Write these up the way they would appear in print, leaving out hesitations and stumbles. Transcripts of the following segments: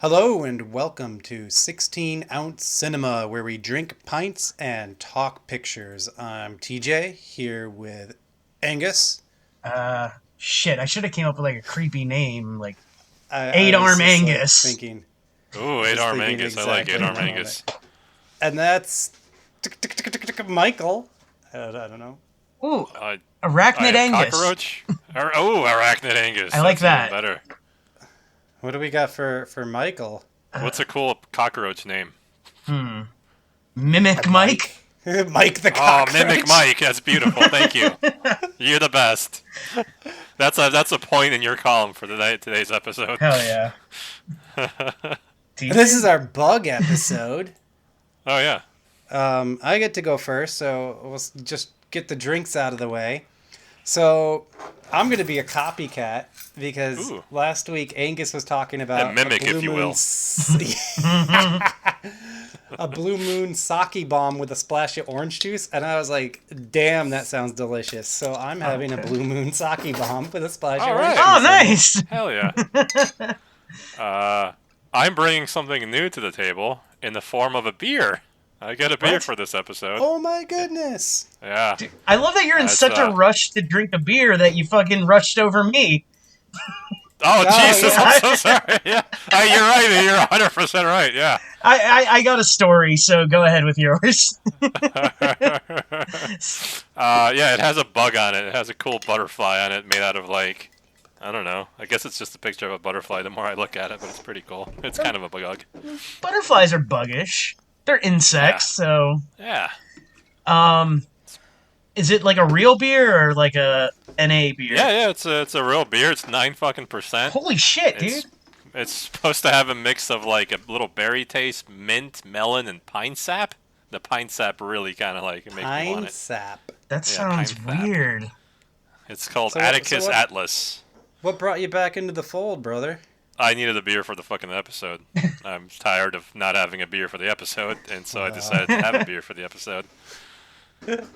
Hello and welcome to 16-ounce Cinema, where we drink pints and talk pictures. I'm TJ, here with Angus. Shit, I should have came up with like a creepy name, like I Eight was Arm just Angus. thinking, Ooh, just 8-arm thinking Angus. I like exactly 8-arm what Angus. and that's Michael. I don't know. Ooh, I Arachnid Angus. Cockroach? Arachnid Angus. I like That's that. even better. What do we got for Michael? What's a cool cockroach name? Mimic Mike. Mike the Oh, cockroach. Mimic Mike. That's beautiful. Thank you. You're the best. That's a point in your column for today's episode. Hell yeah. This is our bug episode. Oh, yeah. I get to go first, so we'll just get the drinks out of the way. So I'm going to be a copycat because Ooh. last week Angus was talking about A mimic, if you will. A Blue Moon sake bomb with a splash of orange juice, and I was like, damn, that sounds delicious. So I'm having a Blue Moon sake bomb with a splash of All orange right. juice. Oh, nice. Hell yeah. I'm bringing something new to the table in the form of a beer. I get a beer What? for this episode. Oh my goodness. Yeah. I love that you're in That's, such a rush to drink a beer that you fucking rushed over me. Oh, Jesus, yeah. I'm so sorry. Yeah. You're right. You're 100% right. Yeah. I got a story, so go ahead with yours. Yeah, it has a bug on it. It has a cool butterfly on it made out of, like, I don't know. I guess it's just a picture of a butterfly the more I look at it, but it's pretty cool. It's kind of a bug. Butterflies are buggish. They're insects, so... Yeah. Is it like a real beer or like a NA beer? Yeah, it's a real beer. It's 9%. Holy shit, dude. It's supposed to have a mix of, like, a little berry taste, mint, melon, and pine sap. The pine sap really kind of, like, makes me want Pine it. sap. That Yeah, sounds pine sap. weird. It's called So Atticus what- Atlas. What brought you back into the fold, brother? I needed a beer for the fucking episode. I'm tired of not having a beer for the episode, and so I decided to have a beer for the episode. And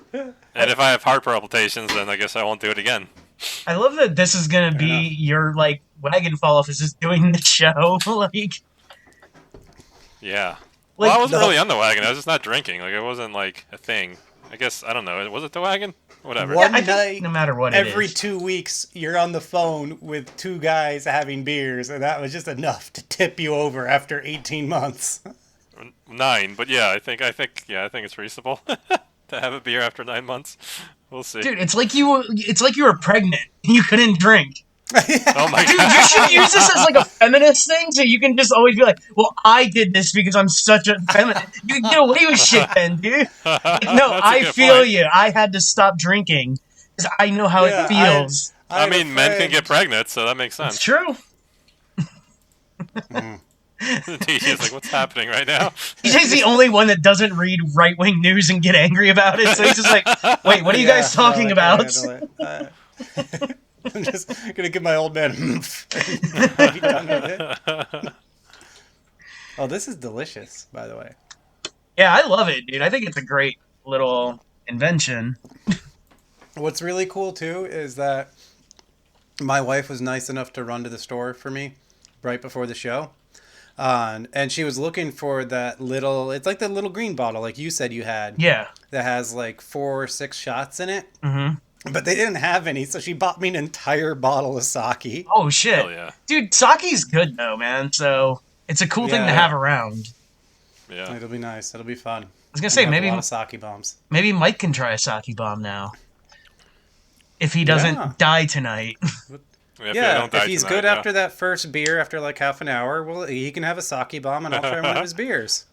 if I have heart palpitations, then I guess I won't do it again. I love that this is gonna be your like wagon fall off is just doing the show. Yeah. Like, Well, I wasn't the- really on the wagon. I was just not drinking. Like, it wasn't, like, a thing. I guess, I don't know. Was it the wagon? Whatever. What? I think night, no matter what Every it is. 2 weeks, you're on the phone with two guys having beers, and that was just enough to tip you over after 18 months. 9, but yeah, I think it's reasonable to have a beer after 9 months. We'll see. Dude, it's like you were pregnant and you couldn't drink. Oh my Dude, god. you should use this as like a feminist thing, so you can just always be like, "Well, I did this because I'm such a feminist." You can get away with shit then, dude. Like, no, That's a I good feel point. you. I had to stop drinking because I know how Yeah, it feels. I I had a mean, men can friend- get pregnant, so that makes It's sense. true. TJ's like, what's happening right now? DJ's the only one that doesn't read right-wing news and get angry about it, so he's just like, "Wait, what are you guys talking I about?" can't handle it. I'm just gonna give my old man and be done with it. Oh, this is delicious, by the way. Yeah, I love it, dude. I think it's a great little invention. What's really cool too is that my wife was nice enough to run to the store for me right before the show. And she was looking for that little, it's like the little green bottle, like you said you had, Yeah. that has like 4 or 6 shots in it. Mm-hmm. But they didn't have any, so she bought me an entire bottle of sake. Oh, shit. Hell yeah. Dude, sake's good, though, man, so it's a cool thing to Yeah. have around. Yeah. It'll be nice. It'll be fun. I was gonna say, Have maybe a lot of sake bombs. Mike can try a sake bomb now. If he doesn't Yeah. die tonight. If Yeah, I don't die if he's tonight, good yeah. after that first beer, after like half an hour, well, he can have a sake bomb, and I'll try one of his beers.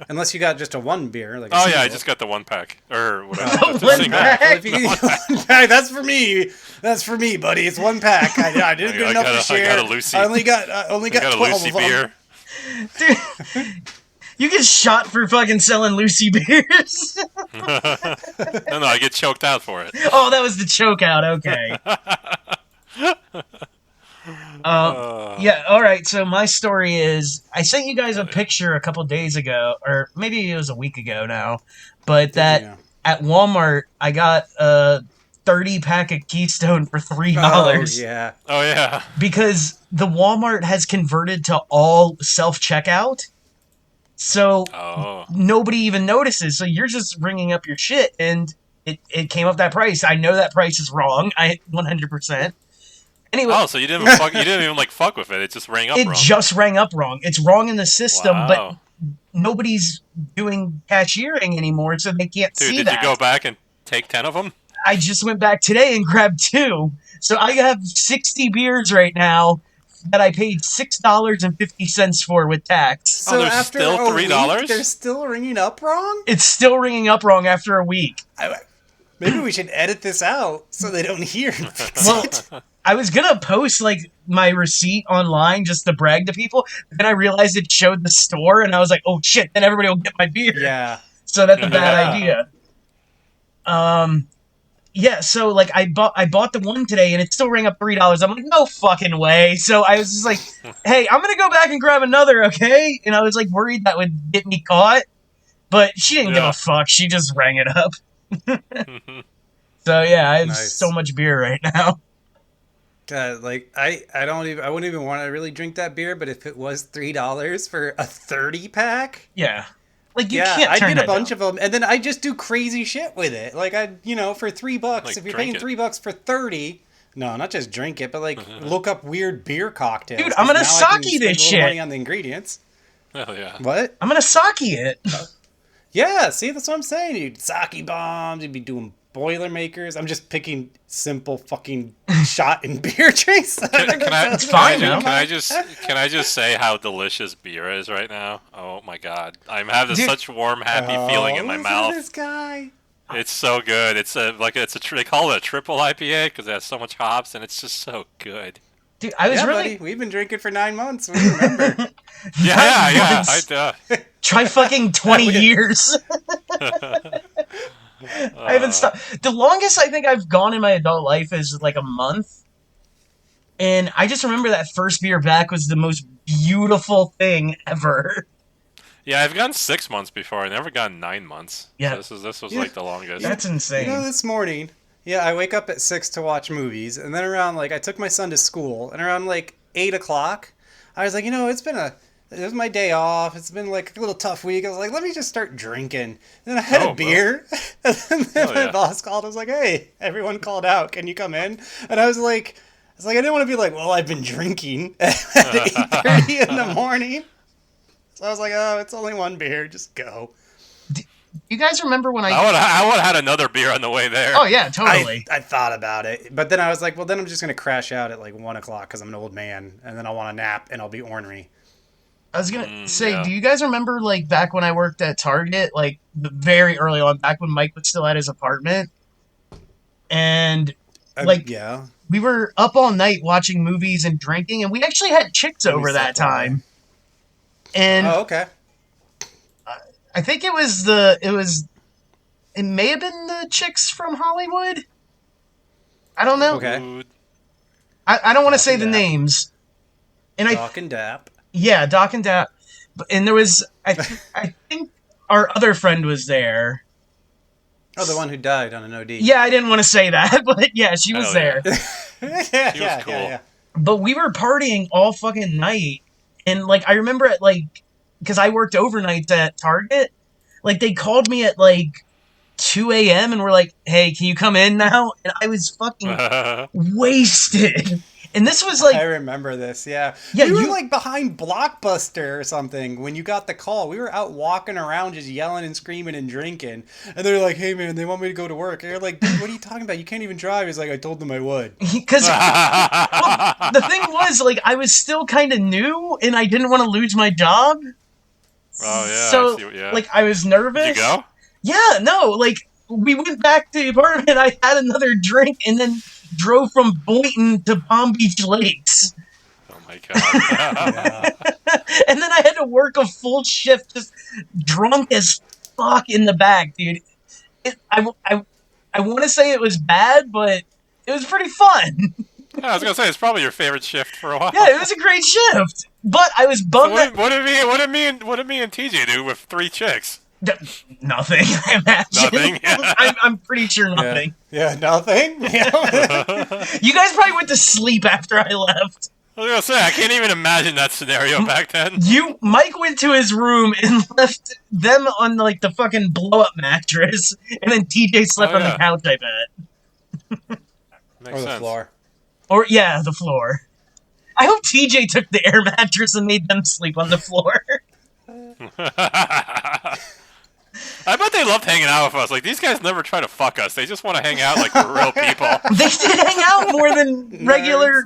Unless you got just a one beer, like a Oh yeah, I single. just got the 1 pack. Or whatever. Just a One single. pack. Well, if you can, that's for me. That's for me, buddy. It's 1 pack. I didn't get I enough got to a- share. I got a Lucy. I only got I got a 12 Lucy of them. beer. Dude, you get shot for fucking selling Lucy beers. No, I get choked out for it. Oh, that was the choke out. Okay. Yeah, alright, so my story is, I sent you guys a picture a couple days ago, or maybe it was a week ago now, but that Yeah. at Walmart, I got a 30-pack of Keystone for $3. Oh, yeah. Oh yeah. Because the Walmart has converted to all self-checkout. So Oh. nobody even notices. So you're just ringing up your shit, and it came up that price. I know that price is wrong. 100%. Anyway, Oh, so you didn't fuck, you didn't even like fuck with it. It just rang up it wrong. just rang up wrong. It's wrong in the system, Wow. but nobody's doing cashiering anymore, so they can't Dude, see did that. you go back and take 10 of them? I just went back today and grabbed 2. So I have 60 beers right now that I paid $6.50 for with tax. So there's after still a $3? week, they're still ringing up wrong? It's still ringing up wrong after a week. Maybe we should edit this out so they don't hear and fix Well, it. I was gonna post like my receipt online just to brag to people, but then I realized it showed the store, and I was like, "Oh shit!" Then everybody will get my beer. Yeah. So that's a bad Yeah. idea. Yeah. So like I bought the one today, and it still rang up $3. I'm like, no fucking way. So I was just like, "Hey, I'm gonna go back and grab another, okay?" And I was like worried that would get me caught, but she didn't give Yeah. a fuck. She just rang it up. So yeah, I have Nice. so much beer right now. God, like I wouldn't even want to really drink that beer, but if it was $3 for a 30-pack, Yeah. Like you yeah, can't I'd turn get a that bunch down. of them, and then I just do crazy shit with it. Like for $3, Like, if you're drink paying it. $3 for 30, no, not just drink it, but like look up weird beer cocktails. Dude, I'm gonna 'cause now I can sake spend this a little shit. money on the ingredients. Hell yeah. What? I'm gonna sake it. Yeah, see, that's what I'm saying. You'd sake bombs. You'd be doing Boilermakers. I'm just picking simple fucking shot and beer drinks. Can I, It's fine, man. can I just say how delicious beer is right now? Oh my god, I'm having Dude. such warm, happy feeling in my listen to mouth. This guy. It's so good. It's they call it a triple IPA because it has so much hops, and it's just so good. Dude, I was Yeah, really buddy. We've been drinking for 9 months. We remember. Yeah. Once. I try fucking 20 years. I haven't stopped. The longest I think I've gone in my adult life is like a month. And I just remember that first beer back was the most beautiful thing ever. Yeah, I've gone 6 months before. I never gone 9 months. Yeah. So this was Yeah. like the longest. That's insane. This morning, yeah, I wake up at 6 to watch movies, and then around I took my son to school, and around 8 o'clock, I was like, it was my day off. It's been a little tough week. I was like, let me just start drinking. And then I had a beer, and then my boss called. I was like, hey, everyone called out. Can you come in? And I was like, I didn't want to be like, well, I've been drinking at 8:30 in the morning. So I was like, oh, it's only one beer. Just go. You guys remember when I would have had another beer on the way there. Oh, yeah, totally. I thought about it, but then I was like, well, then I'm just gonna crash out at 1 o'clock because I'm an old man, and then I'll want to nap and I'll be ornery. I was gonna say, yeah. do you guys remember back when I worked at Target, very early on, back when Mike was still at his apartment, and Yeah. we were up all night watching movies and drinking, and we actually had chicks over that time. And Oh, okay. I think it may have been the chicks from Hollywood. I don't know. Okay. Food. I don't want to say the Doc. names. And Doc and Dap. yeah, Doc and Dap. And there was, I think our other friend was there. Oh, the one who died on an OD. Yeah, I didn't want to say that, but yeah, she was Hell there. yeah, She was cool. But we were partying all fucking night. And I remember at because I worked overnights at Target, they called me at 2 a.m. and were like, hey, can you come in now? And I was fucking wasted. And this was I remember this, yeah. Yeah, we were you- behind Blockbuster or something when you got the call. We were out walking around just yelling and screaming and drinking. And they're like, hey man, they want me to go to work. And you're like, dude, what are you talking about? You can't even drive. He's like, I told them I would. because the thing was, I was still kind of new and I didn't want to lose my job. Oh yeah. So, I see, yeah. I was nervous. Did you go? Yeah, no, we went back to the apartment, I had another drink, and then drove from Boynton to Palm Beach Lakes. Oh my god. Yeah. And then I had to work a full shift just drunk as fuck in the back, dude. I want to say it was bad, but it was pretty fun. Yeah, I was gonna say it's probably your favorite shift for a while. Yeah, it was a great shift. But I was So bummed that... what did me and TJ do with 3 chicks? Nothing, I imagine. Nothing? I'm pretty sure nothing. Yeah, nothing. Yeah. You guys probably went to sleep after I left. I was gonna say, I can't even imagine that scenario back then. Mike went to his room and left them on like the fucking blow up mattress, and then TJ slept on the couch. I bet. Makes Or the sense. floor. Or yeah, the floor. I hope TJ took the air mattress and made them sleep on the floor. I bet they loved hanging out with us. Like, these guys never try to fuck us. They just want to hang out like we're real people. They did hang out more than regular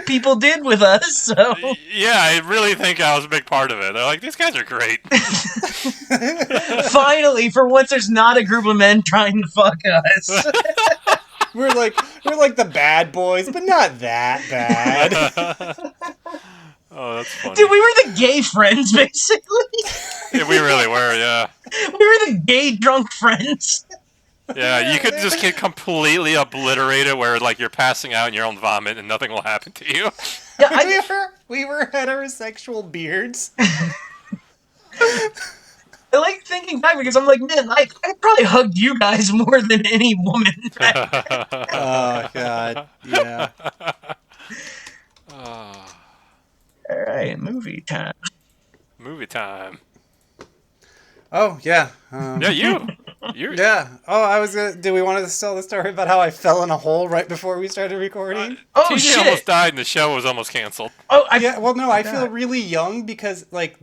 people did with us, so... Yeah, I really think I was a big part of it. They're like, these guys are great. Finally, for once, there's not a group of men trying to fuck us. We're like the bad boys, but not that bad. Oh, that's funny. Dude, we were the gay friends, basically. Yeah, we really were, yeah. We were the gay drunk friends. Yeah, you could just get completely obliterated where, like, you're passing out in your own vomit and nothing will happen to you. Yeah, we were heterosexual beards. I like thinking back because I'm like, man, I probably hugged you guys more than any woman. Oh, God. Yeah. Alright, movie time. Movie time. Oh, yeah. Yeah, you. Yeah. Oh, I was gonna... Do we want to tell the story about how I fell in a hole right before we started recording? Oh, TJ shit! almost died and the show was almost canceled. Oh, Yeah, well, no, I feel really young because, like,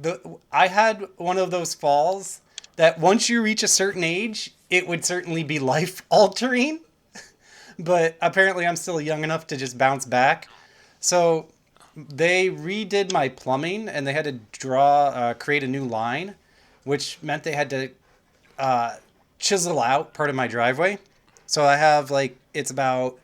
I had one of those falls that once you reach a certain age, it would certainly be life-altering. But apparently I'm still young enough to just bounce back. So they redid my plumbing, and they had to create a new line, which meant they had to chisel out part of my driveway. So I have, like, it's about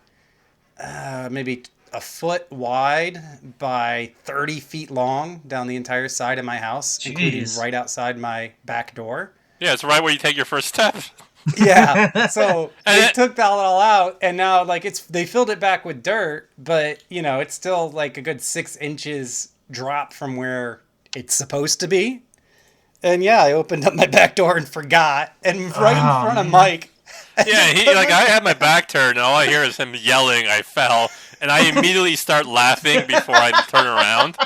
maybe a foot wide by 30 feet long down the entire side of my house, including right outside my back door. Yeah, it's right where you take your first step. Yeah, so they took that all out, and now, like, they filled it back with dirt, but, you know, it's still, like, a good 6 inches drop from where it's supposed to be. And, yeah, I opened up my back door and forgot, and right in front of Mike. Yeah, I had my back turned, and all I hear is him yelling, I fell, and I immediately start laughing before I turn around.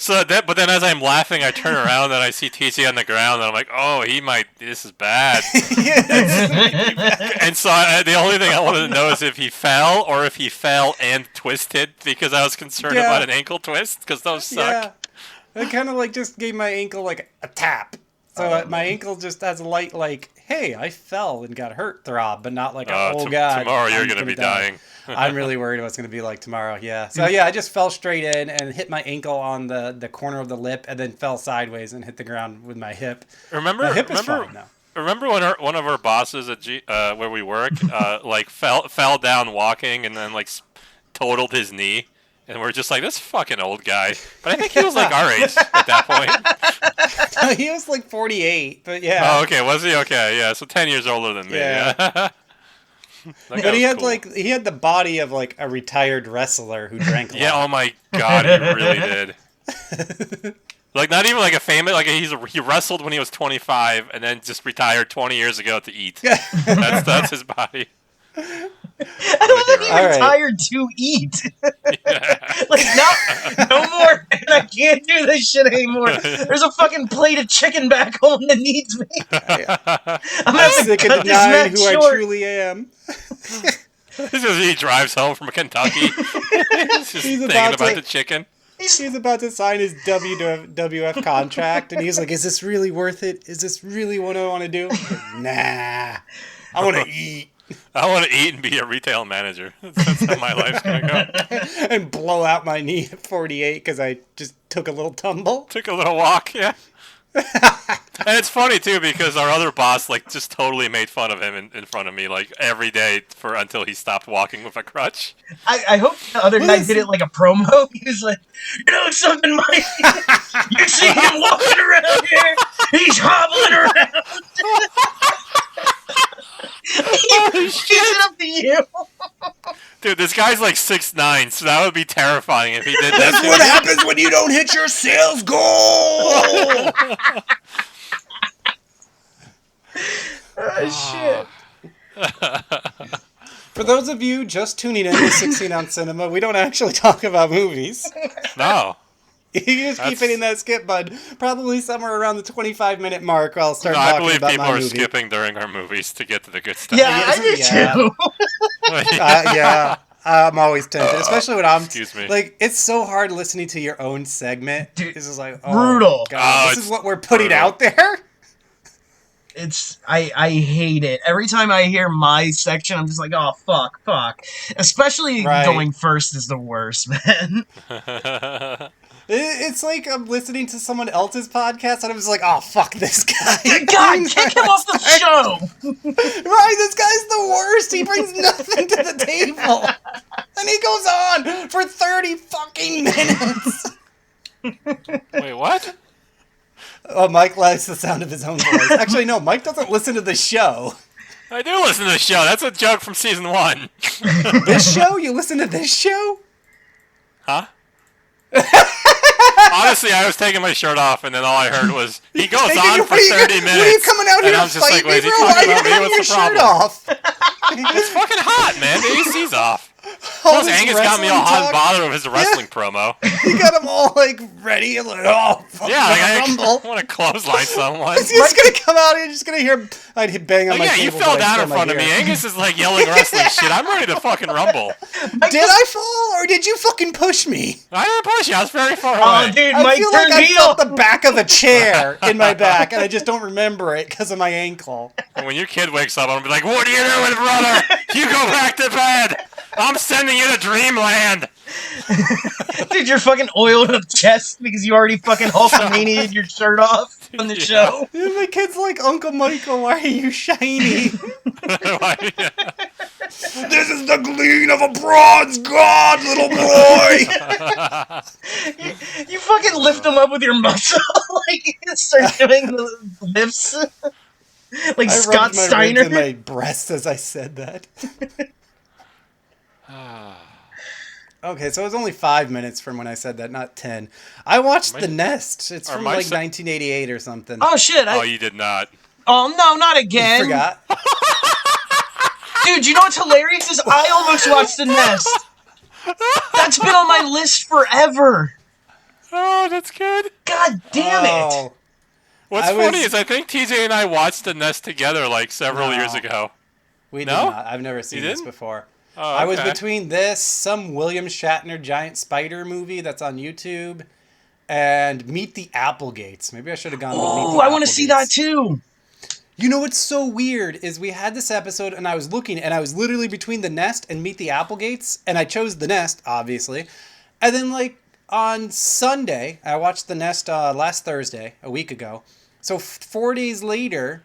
But then as I'm laughing, I turn around and I see TC on the ground, and I'm like, oh, this is bad. And so the only thing I wanted to know is if he fell or if he fell and twisted, because I was concerned about an ankle twist, because those suck. Yeah, I kind of, like, just gave my ankle, like, a tap. So my ankle just has a light, like, hey, I fell and got hurt throb, but not like, oh, God. Tomorrow you're going to be dying. I'm really worried what's going to be like tomorrow, yeah. So, yeah, I just fell straight in and hit my ankle on the corner of the lip and then fell sideways and hit the ground with my hip. My hip is fine now. Remember when one of our bosses at where we work, like, fell down walking and then, like, totaled his knee? And we're just like, this fucking old guy. But I think he was, like, our age at that point. He was, like, 48, but yeah. Oh, okay. Was he? Okay, yeah. So 10 years older than me. Yeah. But he had, cool. He had the body of, like, a retired wrestler who drank a lot. Yeah, oh my God, he really did. Like, not even, like, a famous... Like, he wrestled when he was 25 and then just retired 20 years ago to eat. That's his body. I don't think he retired to eat. Yeah. Like, no more, man. I can't do this shit anymore. There's a fucking plate of chicken back home that needs me. I'm sick of denying who I truly am. He drives home from Kentucky. He's just thinking about the chicken. He's about to sign his WWF contract, and he's like, is this really worth it? Is this really what I want to do? Like, nah. I want to eat. I want to eat and be a retail manager. That's how my life's going to go. And blow out my knee at 48 because I just took a little tumble. Took a little walk, yeah. And it's funny, too, because our other boss, like, just totally made fun of him in front of me, like, every day until he stopped walking with a crutch. I hope the other guy did it like a promo. He was like, you know something, Mike? You see him walking around here? He's hobbling around. He's it up to you. Dude, this guy's like 6'9", so that would be terrifying if he did that. That's what happens when you don't hit your sales goal! shit. For those of you just tuning in to 16 Ounce Cinema, we don't actually talk about movies. No. You just keep hitting that skip button. Probably somewhere around the 25-minute mark, I'll start I talking believe about people my are movie. skipping during our movies to get to the good stuff. Yeah, I do Yeah. too. Yeah, I'm always tempted, especially when I'm Excuse me. like, it's so hard listening to your own segment. Dude, This is like, oh, brutal. God, Oh, this is it's what we're putting brutal. out there. I hate it. Every time I hear my section, I'm just like, oh, fuck. Especially Right. going first is the worst, man. It's like I'm listening to someone else's podcast, and I'm just like, oh, fuck this guy. God, kick him off the show! Right, this guy's the worst. He brings nothing to the table. And he goes on for 30 fucking minutes. Wait, what? Oh, Mike likes the sound of his own voice. Actually, no, Mike doesn't listen to the show. I do listen to the show. That's a joke from season 1. This show? You listen to this show? Huh? Honestly, I was taking my shirt off, and then all I heard was, he goes on for 30 minutes. What are you coming out here and to I'm just fight like, wait, me, is he bro? Why talking are you about me? having your What's the shirt problem? off? It's fucking hot, man. The AC's off. All Plus, this Angus got me all wrestling hot and talk. bothered with his wrestling promo. He got them all, like, ready. I'm like, oh, fuck, Yeah, like, I Rumble. want to clothesline someone. He's just going to come out here, just going to hear I'd hit bang on Oh, my yeah, table. you fell but I down still in front of might me. hear it. Angus is like yelling wrestling shit. I'm ready to fucking rumble. Did I fall, or did you fucking push me? I didn't push you. I was very far Oh, away. dude, I Mike feel like turned I heel! felt the back of a chair in my back, and I just don't remember it because of my ankle. And when your kid wakes up, I'm gonna be like, "What are you doing, brother? You go back to bed. I'm sending you to dreamland." Dude, you're fucking oiled up chest because you already fucking Hulkamania'd your shirt off on the Yeah. show. And my kid's like, Uncle Michael, why are you shiny? This is the gleam of a bronze god, little boy. You fucking lift him up with your muscle, like start doing the lifts, like I Scott rubbed my ribs Steiner. in my breast as I said that. Okay, so it was only 5 minutes from when I said that, not 10. I watched The Nest. It's Are from my like se- 1988 or something. Oh shit! Oh, you did not. Oh no, not You again, forgot? dude. You know what's hilarious is I almost watched The Nest. That's been on my list forever. Oh, that's good. God damn it! Oh, What's I funny was- is I think TJ and I watched The Nest together like several No. years ago. we No? did not. I've never seen this didn't? before. Oh, I was okay. between this, some William Shatner giant spider movie that's on YouTube, and Meet the Applegates. Maybe I should have gone with Meet Oh, the I want to see that Applegates. too. You know what's so weird is we had this episode and I was looking and I was literally between The Nest and Meet the Applegates, and I chose The Nest, obviously. And then like on Sunday, I watched The Nest last Thursday, a week ago. So 4 days later,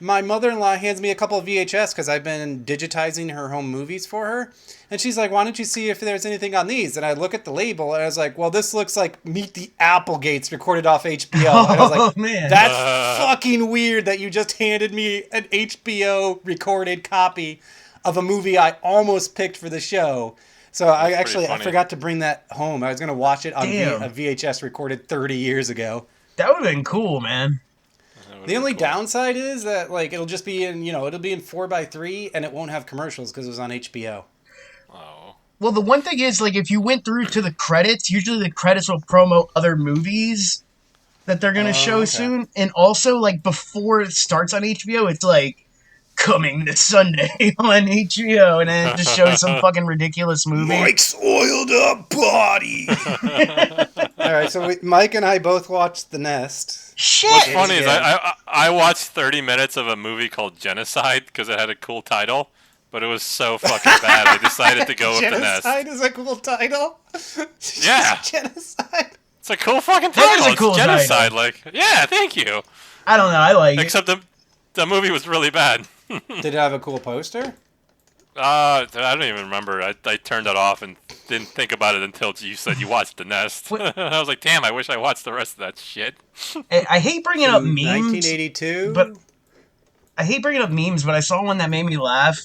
my mother-in-law hands me a couple of VHS because I've been digitizing her home movies for her. And she's like, why don't you see if there's anything on these? And I look at the label and I was like, well, this looks like Meet the Applegates recorded off HBO. And I was like, Oh man, that's fucking weird that you just handed me an HBO recorded copy of a movie I almost picked for the show. So I funny. forgot to bring that home. I was going to watch it on Damn. a VHS recorded 30 years ago. that would have been cool, man. That would've The only been cool. downside is that like it'll just be in, it'll be in 4:3 and it won't have commercials because it was on HBO. Oh. Well, the one thing is, like, if you went through to the credits, usually the credits will promote other movies that they're gonna show okay. soon, and also like before it starts on HBO, it's like coming this Sunday on HBO, and then it just shows some fucking ridiculous movie. Mike's oiled up body. All right, so Mike and I both watched The Nest. Shit! What's funny is Yeah. I watched 30 minutes of a movie called Genocide because it had a cool title, but it was so fucking bad. I decided to go with The Nest. Genocide is a cool title. Yeah. Genocide. It's a cool fucking That title. is a cool it's Genocide. title. Like, yeah, thank you. I don't know. I like it. Except the movie was really bad. Did it have a cool poster? I don't even remember. I turned it off and didn't think about it until you said you watched The Nest. I was like, damn, I wish I watched the rest of that shit. I hate bringing up memes. 1982. but- I hate bringing up memes, but I saw one that made me laugh.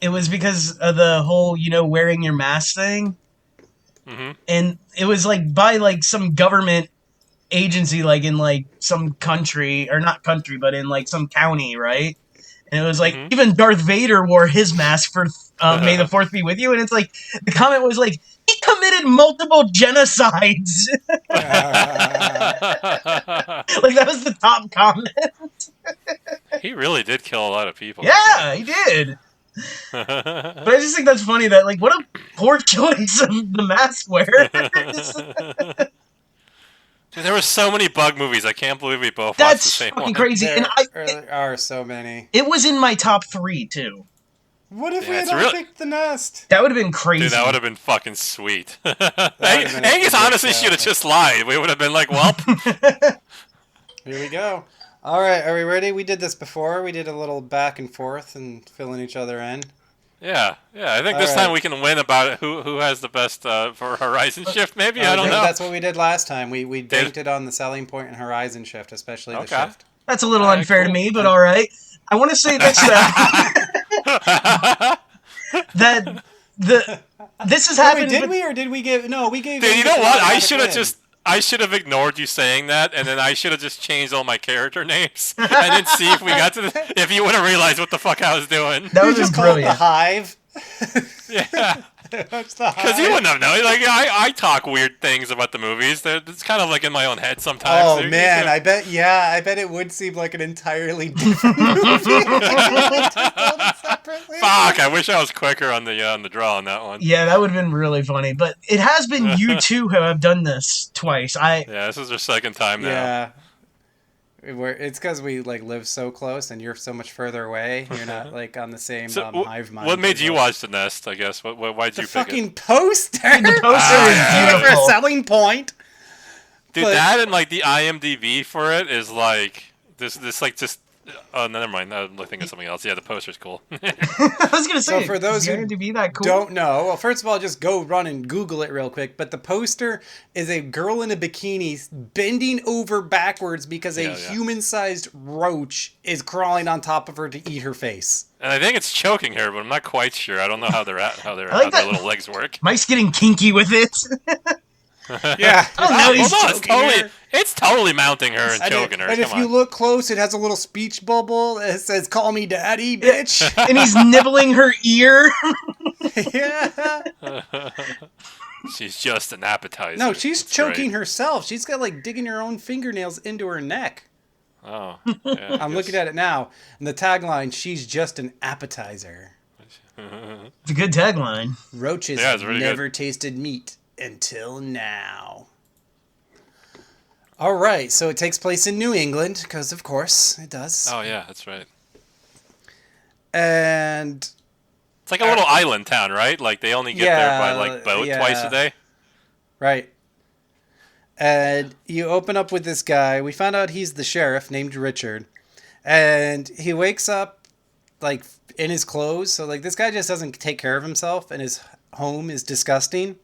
It was because of the whole, wearing your mask thing. Mhm. And it was like by like some government agency, like in like some country, or not country, but in like some county, right? And it was like, even Darth Vader wore his mask for May the 4th be with you. And it's like, the comment was like, he committed multiple genocides. Like, that was the top comment. He really did kill a lot of people. Yeah, he did. But I just think that's funny that, like, what a poor choice of the mask wearer. Dude, there were so many bug movies. I can't believe we both watched the same one. That's fucking crazy. There are so many. It was in my top 3, too. What if we had all picked The Nest? That would have been crazy. Dude, that would have been fucking sweet. Angus honestly should have just lied. We would have been like, well. Here we go. All right, are we ready? We did this before. We did a little back and forth and filling each other in. Yeah. I think this time we can win about it. Who has the best for Horizon Shift? Maybe I don't know. That's what we did last time. We banked it on the selling point in Horizon Shift, especially the shift. That's a little unfair to me, but all right. I want to say this that this has happened. Did we or did we give? No, we gave. Dude, you know what? I should have ignored you saying that, and then I should have just changed all my character names, and then see if we got to if you would have realized what the fuck I was doing. That was just brilliant. The Hive. Yeah. That's the Hive. Because you wouldn't have known. Like I talk weird things about the movies. It's kind of like in my own head sometimes. Oh man, I bet it would seem like an entirely different movie. Fuck! I wish I was quicker on the draw on that one. Yeah, that would have been really funny. But it has been you two who have done this twice. Yeah, this is our second time now. Yeah. It's because we like live so close, and you're so much further away. You're not like on the same hive mind. What made you watch The Nest? I guess. Why'd you pick it? The fucking poster. The poster is beautiful. For a selling point. Dude, that and like the IMDb for it is like this like just. Oh, never mind. I'm thinking of something else. Yeah, the poster's cool. I was gonna say. So for those who that cool? don't know, well, first of all, just go run and Google it real quick. But the poster is a girl in a bikini bending over backwards because a human-sized roach is crawling on top of her to eat her face. And I think it's choking her, but I'm not quite sure. I don't know how their little legs work. Mike's getting kinky with it. Yeah. It's totally mounting her and choking her. And if you look close, it has a little speech bubble. It says, "Call me daddy, bitch." And he's nibbling her ear. Yeah. She's just an appetizer. No, she's choking herself. She's got like digging her own fingernails into her neck. Oh. Yeah, I'm looking at it now. And the tagline, "She's just an appetizer." It's a good tagline. Roaches never tasted meat until now. All right, so it takes place in New England, because of course it does. Oh yeah, that's right. And it's like a little island town, right? Like they only get there by like boat twice a day. Right. And you open up with this guy. We found out he's the sheriff named Richard. And he wakes up like in his clothes. So like this guy just doesn't take care of himself, and his home is disgusting.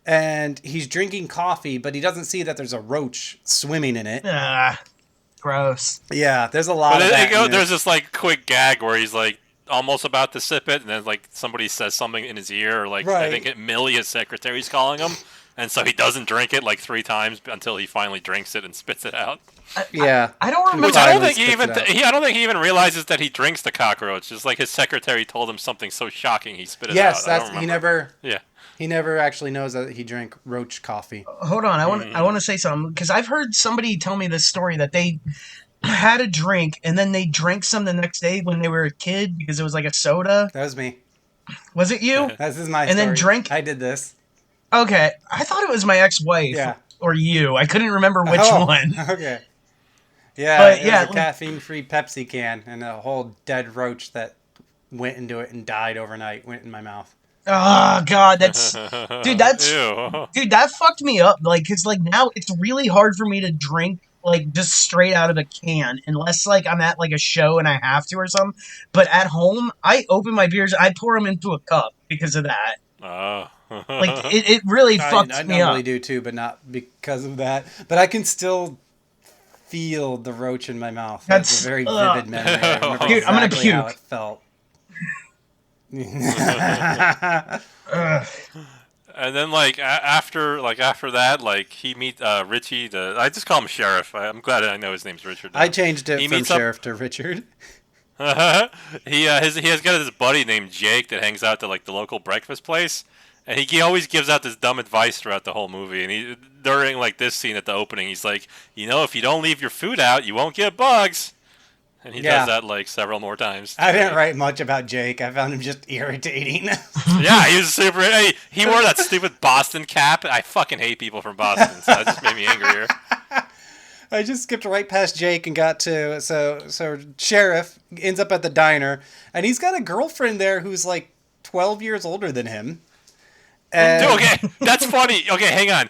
And he's drinking coffee, but he doesn't see that there's a roach swimming in it. Gross. Yeah, there's a lot of that. There's this like quick gag where he's like almost about to sip it, and then like somebody says something in his ear, or like I think Millie, his secretary's calling him, and so he doesn't drink it like 3 times until he finally drinks it and spits it out. I don't remember. Which I don't think he even realizes that he drinks the cockroach. It's like his secretary told him something so shocking he spit it out. Yes, he never. Yeah. He never actually knows that he drank roach coffee. Hold on, I want to say something, because I've heard somebody tell me this story that they had a drink and then they drank some the next day when they were a kid because it was like a soda. That was me. Was it you? This is my story. And then drank. I did this. Okay, I thought it was my ex-wife or you. I couldn't remember which one. Okay. Yeah, but it was a caffeine-free Pepsi can, and a whole dead roach that went into it and died overnight went in my mouth. Oh God, that fucked me up. Like, it's like now it's really hard for me to drink like just straight out of a can, unless like I'm at like a show and I have to or something. But at home, I open my beers, I pour them into a cup because of that. Like it really fucks me up. I normally do too, but not because of that. But I can still feel the roach in my mouth. That's a very vivid memory. I remember Dude, I'm gonna puke. How it felt. And then like after that, like he meets Richie. I just call him Sheriff. I'm glad I know his name's Richard now. I changed it from Sheriff to Richard. He has got this buddy named Jake that hangs out to like the local breakfast place, and he always gives out this dumb advice throughout the whole movie. And he during like this scene at the opening, he's like, if you don't leave your food out, you won't get bugs. And he does that like several more times. I didn't write much about Jake. I found him just irritating. Yeah, he was super. He wore that stupid Boston cap. I fucking hate people from Boston, so that just made me angrier. I just skipped right past Jake and got to so Sheriff ends up at the diner, and he's got a girlfriend there who's like 12 years older than him. And... Okay, that's funny. Okay, hang on.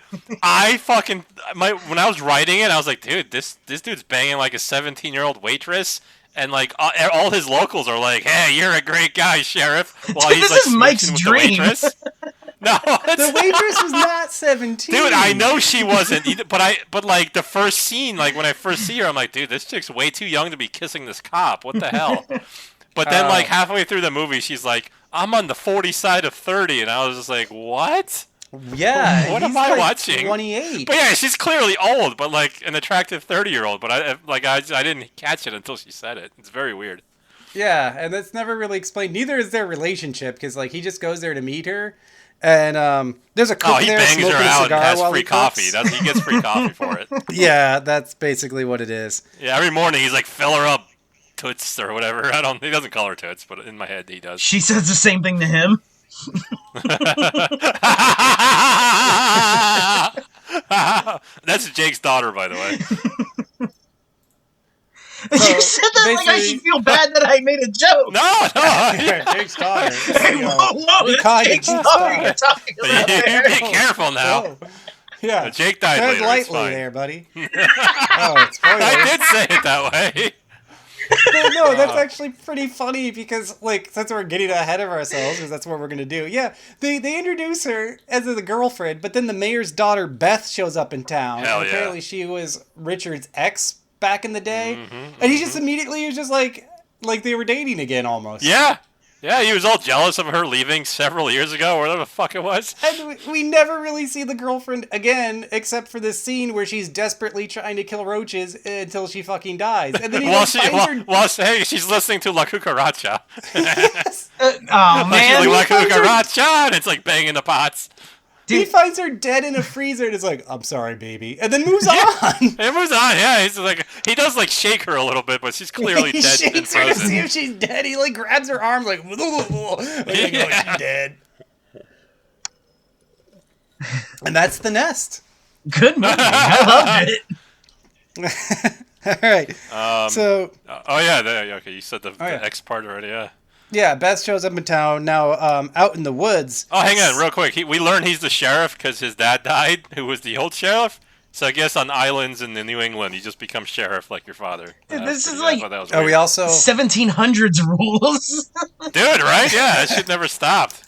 When I was writing it, I was like, dude, this dude's banging like a 17-year-old waitress, and like all his locals are like, hey, you're a great guy, Sheriff. While Dude, he's this like is Mike's dream. No, the waitress was not 17. Dude, I know she wasn't. But like the first scene, like when I first see her, I'm like, dude, this chick's way too young to be kissing this cop. What the hell? But then like halfway through the movie, she's like, I'm on the 40 side of 30, and I was just like, what? Yeah. What am I watching? 28. But yeah, she's clearly old, but like an attractive 30-year-old. But I didn't catch it until she said it. It's very weird. Yeah, and that's never really explained. Neither is their relationship, because like he just goes there to meet her. And there's a cook he there bangs smoking her a out cigar and has while free he coffee. cooks. He gets free coffee for it. Yeah, that's basically what it is. Yeah, every morning he's like, fill her up, Toots or whatever. He doesn't call her Toots, but in my head he does. She says the same thing to him. That's Jake's daughter, by the way. You said that like I should feel bad that I made a joke. No. Jake's daughter. Whoa, Be that's kind to Jake's Jake's daughter daughter. you're talking about You there. be careful now. Oh. Yeah. Jake died Tread later. It's lightly fine. there, buddy. Oh, spoilers. I did say it that way. But no, that's actually pretty funny because, like, since we're getting ahead of ourselves, because that's what we're gonna do. Yeah, they introduce her as the girlfriend, but then the mayor's daughter Beth shows up in town. Hell and yeah. apparently, she was Richard's ex back in the day, and he just immediately was just like they were dating again almost. Yeah. Yeah, he was all jealous of her leaving several years ago, or whatever the fuck it was. And we never really see the girlfriend again, except for this scene where she's desperately trying to kill roaches until she fucking dies. And then he finds her... hey, she's listening to La Cucaracha. Yes. Oh man, La Cucaracha, and it's like banging the pots. He finds her dead in a freezer and is like, I'm sorry, baby. And then moves on. It moves on, yeah. He's like, he does like shake her a little bit, but she's clearly he dead and shakes her to frozen. see if she's dead. He like grabs her arm like, she's dead. And that's The Nest. good movie. I loved it. All right. So. Oh yeah, okay. You said the X part already, yeah. Yeah, Beth shows up in town now, out in the woods. Oh, hang on, real quick. We learned he's the sheriff because his dad died, who was the old sheriff. So I guess on islands in New England, you just become sheriff like your father. This is like we also 1700s rules. Dude, right? Yeah, that shit never stopped.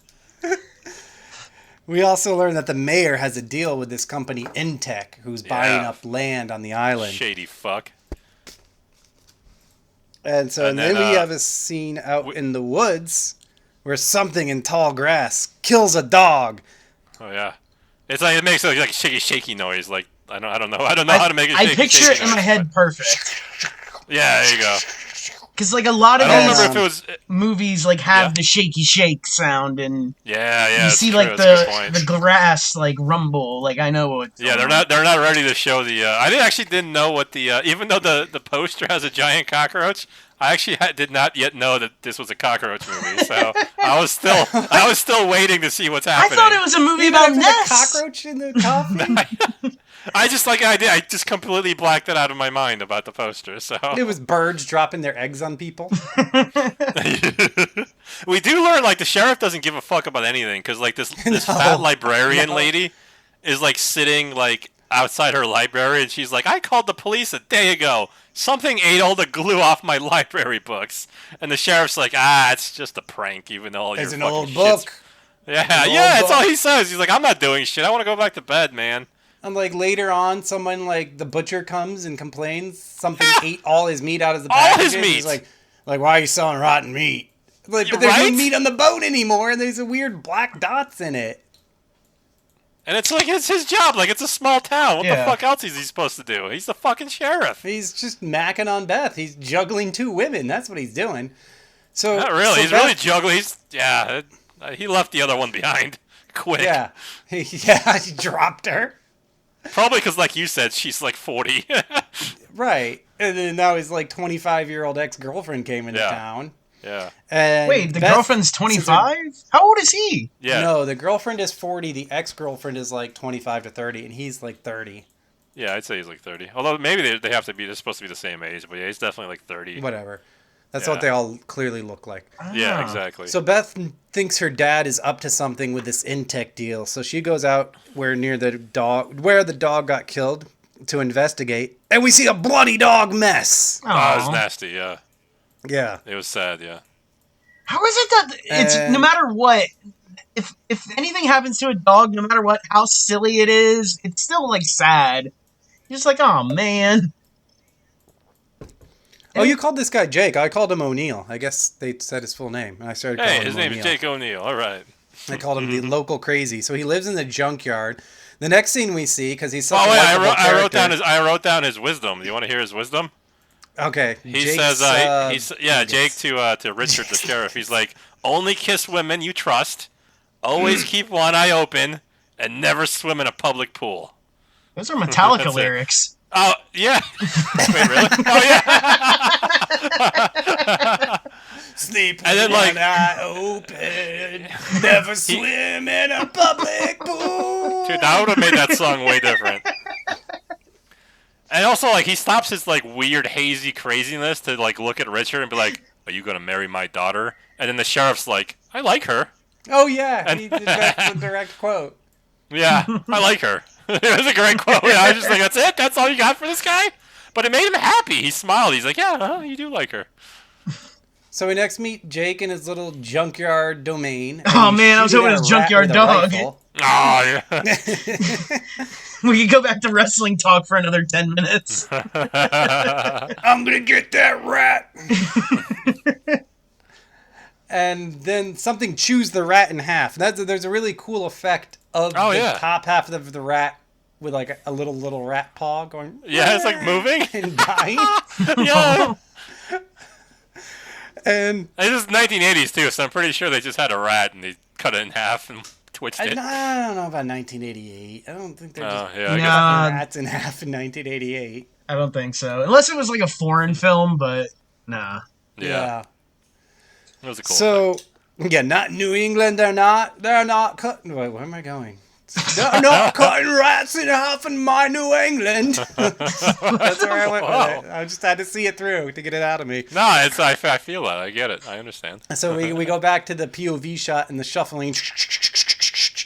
We also learned that the mayor has a deal with this company Intech, who's buying up land on the island. Shady fuck. And then we have a scene out in the woods where something in tall grass kills a dog. Oh yeah, it's like it makes like shaky noise. Like I don't know how to make it. I picture it in my head perfect. Yeah, there you go. Because like a lot of I don't remember if it was movies like have the shaky shake sound, and you see like the grass like rumble. Like I know what. Yeah, they're not ready to show the. I didn't know what the even though the poster has a giant cockroach. I actually did not yet know that this was a cockroach movie, so I was still waiting to see what's happening. I thought it was a movie about nests. Cockroach in the coffee. I just completely blacked it out of my mind about the poster. So it was birds dropping their eggs on people. We do learn like the sheriff doesn't give a fuck about anything because like this fat librarian lady is like sitting like outside her library and she's like, I called the police a day ago. Something ate all the glue off my library books. And the sheriff's like, it's just a prank, even though all your fucking old shit's... book. Yeah, that's all he says. He's like, I'm not doing shit. I want to go back to bed, man. And like later on, someone like the butcher comes and complains something ate all his meat out of the package. All his meat. He's like, why are you selling rotten meat? Like, but there's no meat on the bone anymore, and there's a weird black dots in it. And it's like, it's his job. Like, it's a small town. What the Yeah. fuck else is he supposed to do? He's the fucking sheriff. He's just macking on Beth. He's juggling 2 women. That's what he's doing. So Not really. so He's Beth- really juggling. He left the other one behind. Quick. Yeah, yeah. He dropped her. Probably because, like you said, she's like 40. Right, and then now his like 25-year-old ex-girlfriend came into Yeah. town. Yeah. And Wait, the Beth- girlfriend's 25? How old is he? Yeah. No, the girlfriend is 40. The ex-girlfriend is like 25 to 30, and he's like 30. Yeah, I'd say he's like 30. Although maybe they have to be, they're supposed to be the same age, but yeah, he's definitely like 30. Whatever. That's Yeah. what they all clearly look like. Yeah, Ah. exactly. So Beth thinks her dad is up to something with this Intech deal, so she goes out where the dog got killed to investigate, and we see a bloody dog mess. Oh, it was Aw. nasty, yeah. Yeah. It was sad, yeah. How is it that it's And- no matter what, if anything happens to a dog, no matter what, how silly it is, it's still like sad. You're just like, oh man. Oh, you called this guy Jake. I called him O'Neill. I guess they said his full name, and I started calling Hey, him his name O'Neill. is Jake O'Neill. All right. I called him the local crazy. So he lives in the junkyard. The next scene we see, because he's such Oh a wait, likable I wrote down his wisdom. Do you want to hear his wisdom? Okay. He Jake's, says, biggest. Jake to Richard the sheriff. He's like, only kiss women you trust, always keep one eye open, and never swim in a public pool. Those are Metallica That's it. lyrics. Oh yeah. Wait, really? Oh yeah. Sleep And then, with like- one eye open. Never swim in a public pool. Dude, that would have made that song way different. And also, like, he stops his like weird hazy craziness to like look at Richard and be like, "Are you gonna marry my daughter?" And then the sheriff's like, "I like her. Oh, yeah. That's a direct quote. Yeah, I like her." It was a great quote. Yeah, I was just like, "That's it? That's all you got for this guy?" But it made him happy. He smiled. He's like, "Yeah, you do like her." So we next meet Jake in his little junkyard domain. Oh, and man, I was shooting hoping at it was a rat junkyard with a dog. rifle. Oh yeah. We could go back to wrestling talk for another 10 minutes. I'm gonna get that rat. And then something chews the rat in half. There's a really cool effect of Oh, the yeah. top half of the rat with like a little rat paw going. Yeah, it's like moving. And dying. Yeah. And It was 1980s too, so I'm pretty sure they just had a rat and they cut it in half and twitched I it. don't know about 1988. I don't think they're Oh just yeah, I guess. Nah. cutting rats in half in 1988. I don't think so. Unless it was like a foreign film, but nah. Yeah, it was a cool. So, yeah, not New England. They're not cutting. Wait, where am I going? They're not cutting rats in half in my New England. That's where I went with it. I just had to see it through to get it out of me. No, I feel that. I get it. I understand. So we go back to the POV shot and the shuffling.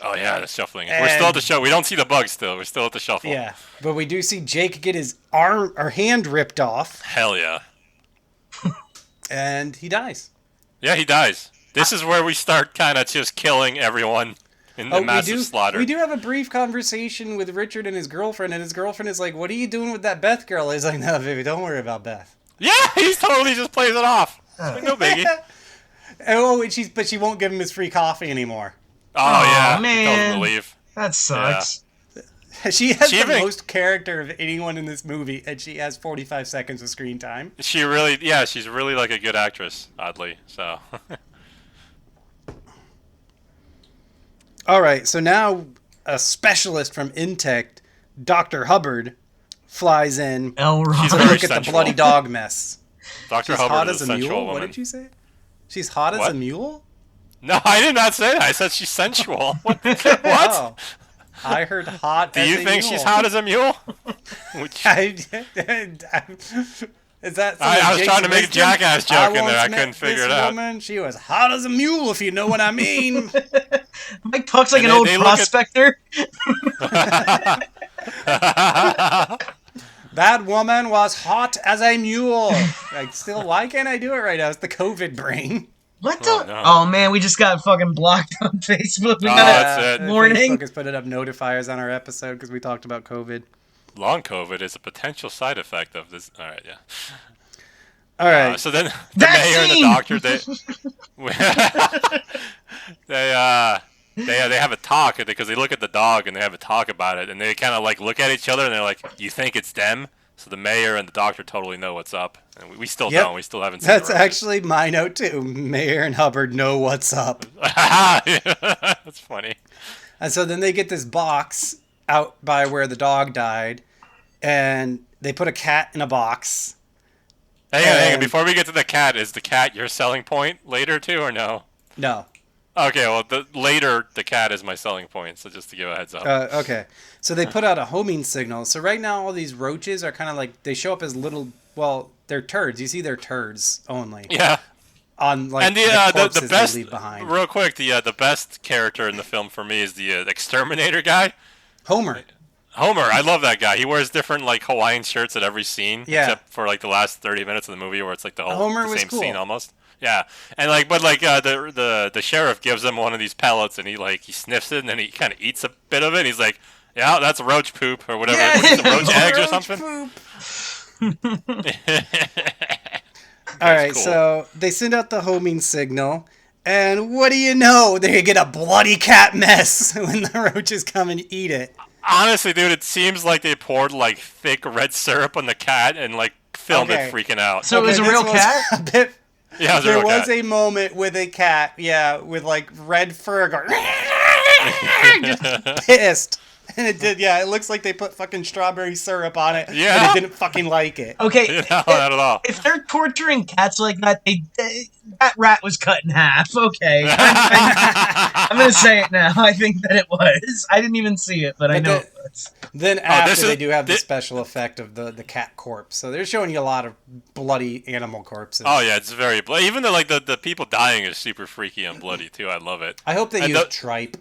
Oh yeah, the shuffling. We're still at the show. We don't see the bug still. We're still at the shuffle. Yeah, but we do see Jake get his arm or hand ripped off, Hell yeah. and he dies. Yeah, he dies. This is where we start kind of just killing everyone in the massive slaughter. We do have a brief conversation with Richard and his girlfriend, and his girlfriend is like, "What are you doing with that Beth girl?" He's like, "No, baby, don't worry about Beth." Yeah, he totally just plays it off. Like, no biggie. And she won't give him his free coffee anymore. Oh Aw, yeah, he man. tells him to leave. That sucks. She has She the even- most character of anyone in this movie, and she has 45 seconds of screen time. She's really like a good actress, oddly. So. All right, so now a specialist from Intech, Dr. Hubbard, flies in Elrond. She's to very look at the sensual. bloody dog mess. Dr. She's Hubbard hot is as a a sensual mule? woman. What did you say? She's hot as What? a mule? No, I did not say that. I said she's sensual. What? Oh, I heard hot Do as you a think mule. she's hot as a mule? Which, Is that I was Jake's trying to make a wisdom? jackass joke in there. once I met couldn't figure this it out. Woman, she was hot as a mule, if you know what I mean. Mike talks like And an old they look at- prospector. That woman was hot as a mule. Why can't I do it right now? It's the COVID brain. What the? Oh, no. Oh man, we just got fucking blocked on Facebook. We Oh, got that's it. Warning. Facebook is putting up notifiers on our episode because we talked about COVID. Long COVID is a potential side effect of this. All right, yeah. All right. So then the mayor and the Vaccine! doctor, they they have a talk because they look at the dog and they have a talk about it, and they kind of like look at each other and they're like, "You think it's them?" So the mayor and the doctor totally know what's up, and we still Yep. don't. We still haven't seen. That's the roaches. actually my note too. Mayor and Hubbard know what's up. That's funny. And so then they get this box out by where the dog died, and they put a cat in a box. Hang on. Before we get to the cat, is the cat your selling point later too, or no? No. Okay, well, later the cat is my selling point, so just to give a heads up. Okay. So they put out a homing signal. So right now all these roaches are kind of like, they show up as little, well, they're turds. You see they're turds only. Yeah. On like And the corpses the best, they leave behind. real quick, the best character in the film for me is the exterminator guy. Homer. Homer, I love that guy. He wears different like Hawaiian shirts at every scene, Yeah. except for like the last 30 minutes of the movie where it's like the whole Homer the was same cool. scene almost. Yeah, and like, but like the sheriff gives him one of these pellets, and he sniffs it, and then he kind of eats a bit of it. And he's like, "Yeah, that's roach poop or whatever. Yeah, What is it, roach eggs or roach something." poop. All right, cool. so they send out the homing signal, and what do you know? They get a bloody cat mess when the roaches come and eat it. Honestly, dude, it seems like they poured like thick red syrup on the cat and like filmed Okay. it freaking out. So it was a this real cat? a bit- Yeah, it was a there real was cat. a moment with a cat, yeah, with like red fur going, just pissed. And it did, yeah, it looks like they put fucking strawberry syrup on it. Yeah. And it didn't fucking like it. Okay, No, not at all. if they're torturing cats like that, that rat was cut in half. Okay, I'm gonna say it now. I think that it was. I didn't even see it, but I But know the- it was. Then after they is- do have the thi- special effect of the cat corpse. So they're showing you a lot of bloody animal corpses. Oh yeah, it's very bloody. Even the people dying is super freaky and bloody too. I love it. I hope they And use the- tripe.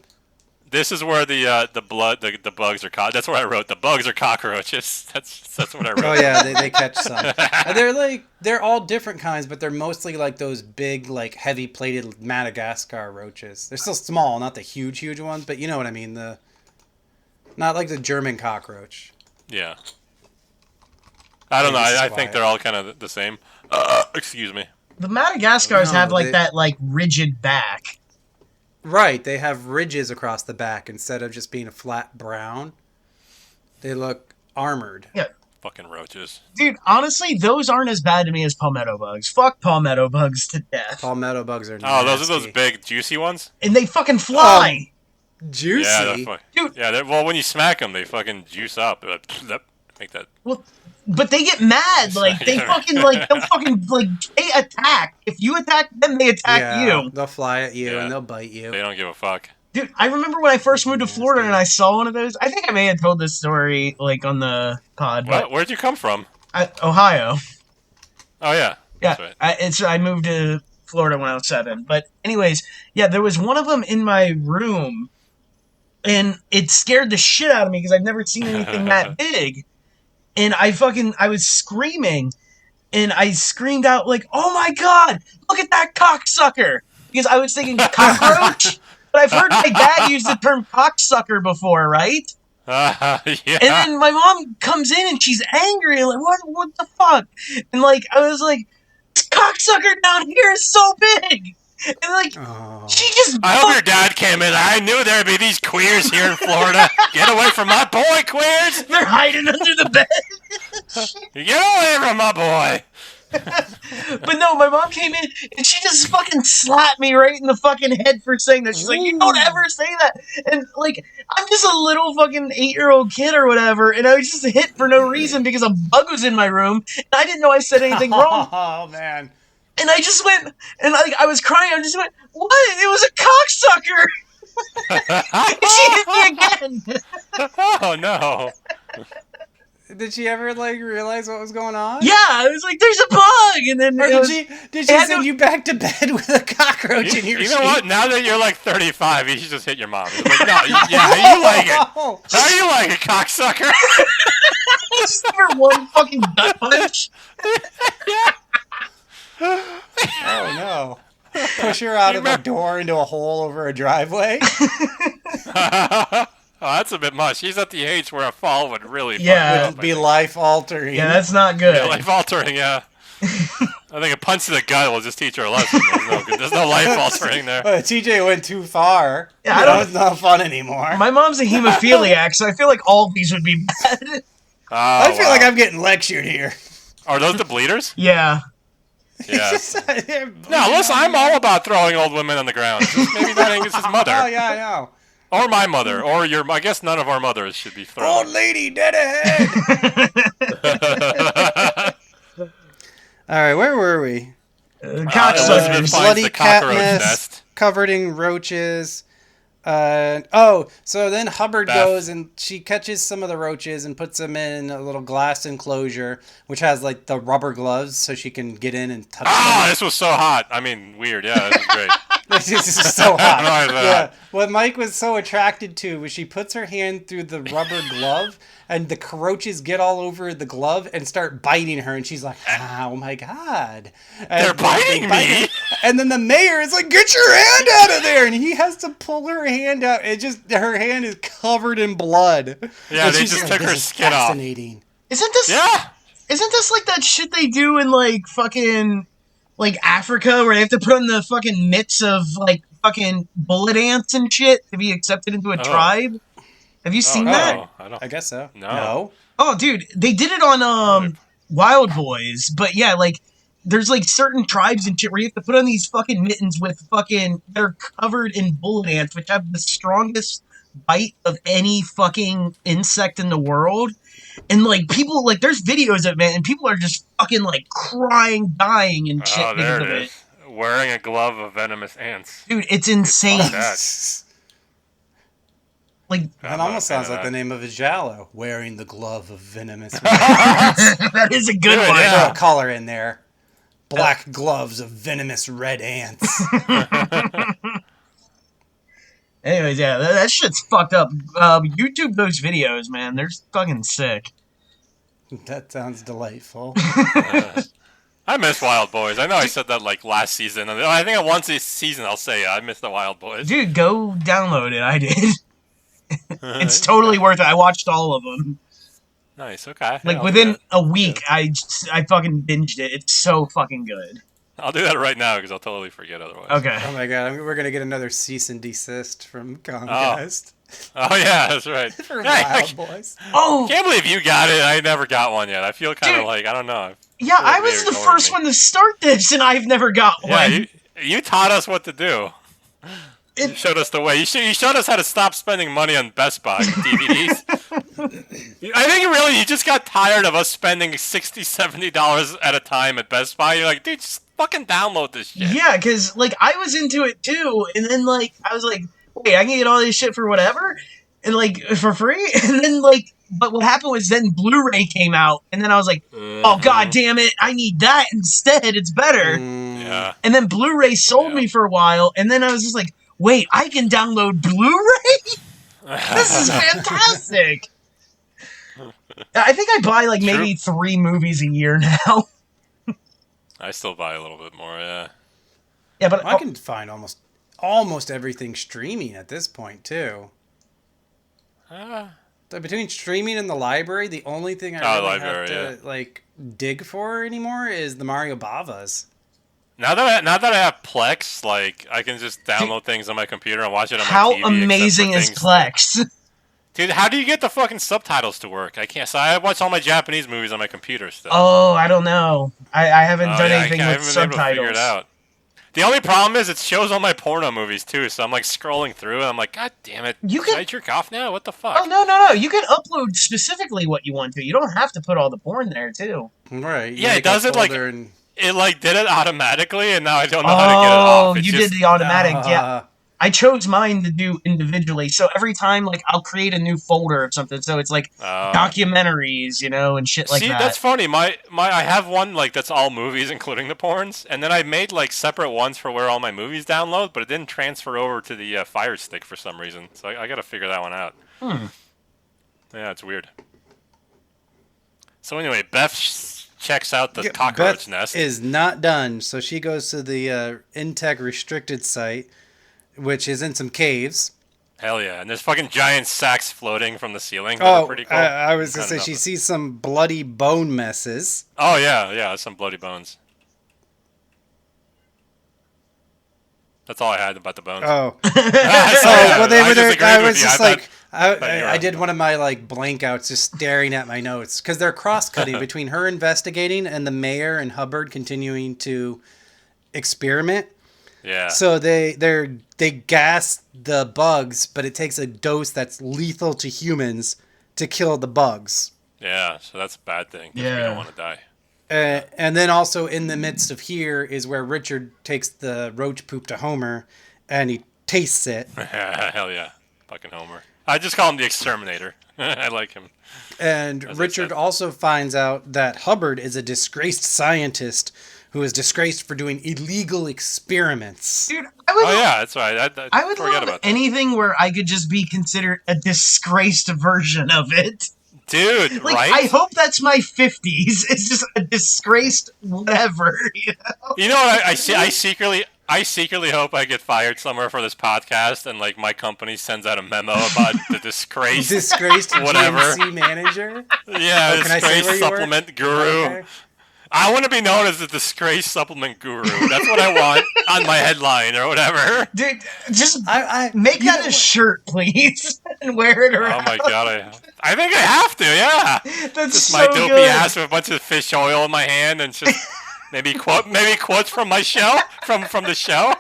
This is where the blood the bugs are caught. That's what I wrote. The bugs are cockroaches. That's what I wrote. Oh yeah, they catch some. And they're all different kinds, but they're mostly like those big, like heavy plated Madagascar roaches. They're still small, not the huge ones, but you know what I mean. Not like the German cockroach. Yeah. I don't know. Maybe I think Squire. they're all kind of the same. Excuse me. The Madagascars No, have like they- that like rigid back. Right, they have ridges across the back instead of just being a flat brown. They look armored. Yeah, Fucking roaches. dude. Honestly, those aren't as bad to me as palmetto bugs. Fuck palmetto bugs to death, Palmetto bugs are Oh, nasty. those are those big juicy ones. and they fucking fly. Juicy. Yeah, they're Dude. Yeah, well, when you smack them, they fucking juice up. Make that. Well, but they get mad. Like they fucking like they'll fucking like they attack. If you attack them, they attack Yeah, you. they'll fly at you Yeah. and they'll bite you. They don't give a fuck. Dude, I remember when I first moved to Florida and I saw one of those. I think I may have told this story like on the pod, but Where'd you come from? Ohio. Oh yeah. Yeah, That's right. I moved to Florida when I was 7. But anyways, yeah, there was one of them in my room, and it scared the shit out of me because I've never seen anything that big. And I was screaming, and I screamed out like, "Oh my god, look at that cocksucker!" Because I was thinking cockroach, but I've heard my dad use the term cocksucker before, right? Yeah. And then my mom comes in and she's angry, like, what the fuck? And like, I was like, this cocksucker down here is so big. And like, Oh. she just, I hope your dad came in. I knew there'd be these queers here in Florida. Get away from my boy, queers! they're hiding under the bed. Get away from my boy! But no, my mom came in and she just fucking slapped me right in the fucking head for saying that. She's like, you don't ever say that. And like, I'm just a little fucking 8-year-old kid or whatever. And I was just hit for no reason because a bug was in my room. And I didn't know I said anything wrong. Oh man. And I just went, and like I was crying. I just went, "What? It was a cocksucker!" And she hit me again. Oh no. Did she ever like realize what was going on? Yeah, I was like, "There's a bug," and then Or it did was- she had send to- you back to bed with a cockroach in your You sheet? know what? Now that you're like 35, you should just hit your mom. You're like, no, yeah, you like it. Oh, How you like it, cocksucker? just give her one fucking gut punch. oh no. Push her out of the door into a hole over a driveway. Oh, that's a bit much. She's at the age where a fall would really Yeah. fuck her Would up, be I think. life altering. Yeah, that's not good. Yeah, life altering, yeah. I think a punch to the gut will just teach her a lesson. There's no life altering there. TJ went too far. Yeah, It's not fun anymore. My mom's a hemophiliac, so I feel like all these would be bad. Oh, I feel like I'm getting lectured here. Are those the bleeders? Yeah. Yeah. No, listen, I'm all about throwing old women on the ground. Maybe not Angus's mother. Oh, yeah, I know. Or my mother. Or your... I guess none of our mothers should be thrown. Old lady, dead ahead. All right, where were we? Elizabeth Cocksuckers. finds Bloody the cat cockroach nest covered in roaches. So then Hubbard Beth. goes and she catches some of the roaches and puts them in a little glass enclosure, which has like the rubber gloves so she can get in and touch them. This was so hot. I mean, weird. Yeah, this is great. This is so hot. No, Yeah. What Mike was so attracted to was she puts her hand through the rubber glove and the roaches get all over the glove and start biting her and she's like, oh my God. And They're biting me? her. And then the mayor is like, get your hand out of there. And he has to pull her hand out. Her hand is covered in blood. Yeah, And they she's just like, took her this is skin off. fascinating. Isn't this like that shit they do in like fucking like Africa where they have to put on the fucking mitts of like fucking bullet ants and shit to be accepted into a tribe? Have you seen that? I guess so. No. Oh, dude, they did it on Wild Boys, but yeah, like there's like certain tribes and shit where you have to put on these fucking mittens with fucking they're covered in bullet ants, which have the strongest bite of any fucking insect in the world. And like people, like there's videos of it, and people are just fucking like crying, dying, and shit. Oh, there it is. Wearing a glove of venomous ants. Dude, it's insane. Fuck that. Like That almost sounds like the name of a Giallo, wearing the glove of venomous. that is a good Dude, one. yeah. Throw a collar in there. Black gloves of venomous red ants. Anyways, yeah, that shit's fucked up. YouTube those videos, man. They're fucking sick. That sounds delightful. I miss Wild Boys. I know I said that like last season. I think once this season I'll say I miss the Wild Boys. Dude, go download it. I did. It's totally worth it. I watched all of them. Nice. Okay. Like within a week, I fucking binged it. It's so fucking good. I'll do that right now because I'll totally forget otherwise. Okay. Oh my god, we're gonna get another cease and desist from Comcast. Oh yeah, that's right. For Hey, Wild Boys. Oh, I can't believe you got it. I never got one yet. I feel kind of like I don't know. yeah, feel like I was they the ignored first me. one to start this, and I've never got Yeah, one. you taught us what to do. You showed us the way. You showed us how to stop spending money on Best Buy DVDs. I think really you just got tired of us spending $60, $70 at a time at Best Buy. You're like, dude, just fucking download this shit. Yeah, because like I was into it too, and then like I was like, wait, I can get all this shit for whatever, and like for free, and then like, but what happened was then Blu-ray came out, and then I was like, oh god damn it, I need that instead. It's better. Yeah. And then Blu-ray sold me for a while, and then I was just like, wait, I can download Blu-ray? This is fantastic. I think I buy like maybe 3 movies a year now. I still buy a little bit more, yeah. Yeah, but I can find almost everything streaming at this point too. So between streaming and the library, the only thing I really have to like dig for anymore is the Mario Bavas. Now that I have Plex, like I can just download things on my computer and watch it on my how TV. amazing is Plex? Dude, how do you get the fucking subtitles to work? I can't. So I watch all my Japanese movies on my computer still. Oh, I don't know. I haven't done anything I with haven't been able to subtitles. figure it out. The only problem is it shows all my porno movies too, so I'm like scrolling through and I'm like, God damn it! Can I jerk off now? What the fuck? Oh no! You can upload specifically what you want to. You don't have to put all the porn there too. Right. Yeah, it does it like it like did it automatically, and now I don't know how to get it off. Oh, you did the automatic. Yeah. I chose mine to do individually, so every time, like, I'll create a new folder of something, so it's like documentaries, you know, and shit like that. See, that's funny. I have one like that's all movies, including the porns, and then I made like separate ones for where all my movies download, but it didn't transfer over to the Fire Stick for some reason. So I got to figure that one out. Yeah, it's weird. So anyway, Beth checks out the cockroach nest. Is not done, so she goes to the Intech restricted site, which is in some caves. Hell yeah. And there's fucking giant sacks floating from the ceiling. Oh, pretty cool. I was going to say, she sees some bloody bone messes. Oh, yeah. Yeah, some bloody bones. That's all I had about the bones. Oh. Well, They were there. I was just like, thought you were I right. did one of my like blank outs, just staring at my notes because they're cross cutting between her investigating and the mayor and Hubbard continuing to experiment. Yeah. So they gas the bugs, but it takes a dose that's lethal to humans to kill the bugs. Yeah, so that's a bad thing. 'Cause we Yeah. don't want to die. And then also in the midst of here is where Richard takes the roach poop to Homer, and he tastes it. Hell yeah. Fucking Homer. I just call him the exterminator. I like him. And As I Richard said. also finds out that Hubbard is a disgraced scientist who is disgraced for doing illegal experiments. Dude, I would, Oh yeah, that's right. I would forget love about that. anything where I could just be considered a disgraced version of it. Dude, Like, right? I hope that's my 50s. It's just a disgraced whatever. You know? You know what? I secretly hope I get fired somewhere for this podcast, and like my company sends out a memo about the disgrace. Disgraced Whatever. GMC manager? Yeah, Oh, can I say disgrace where you work? supplement guru. Okay. I want to be known as the disgrace supplement guru. That's what I want on my headline or whatever. Dude, just I make you that know a what? shirt, please, and wear it Oh around. my god, I think I have to. Yeah, That's just so my dopey good. ass with a bunch of fish oil in my hand and just maybe quotes from my show from the show.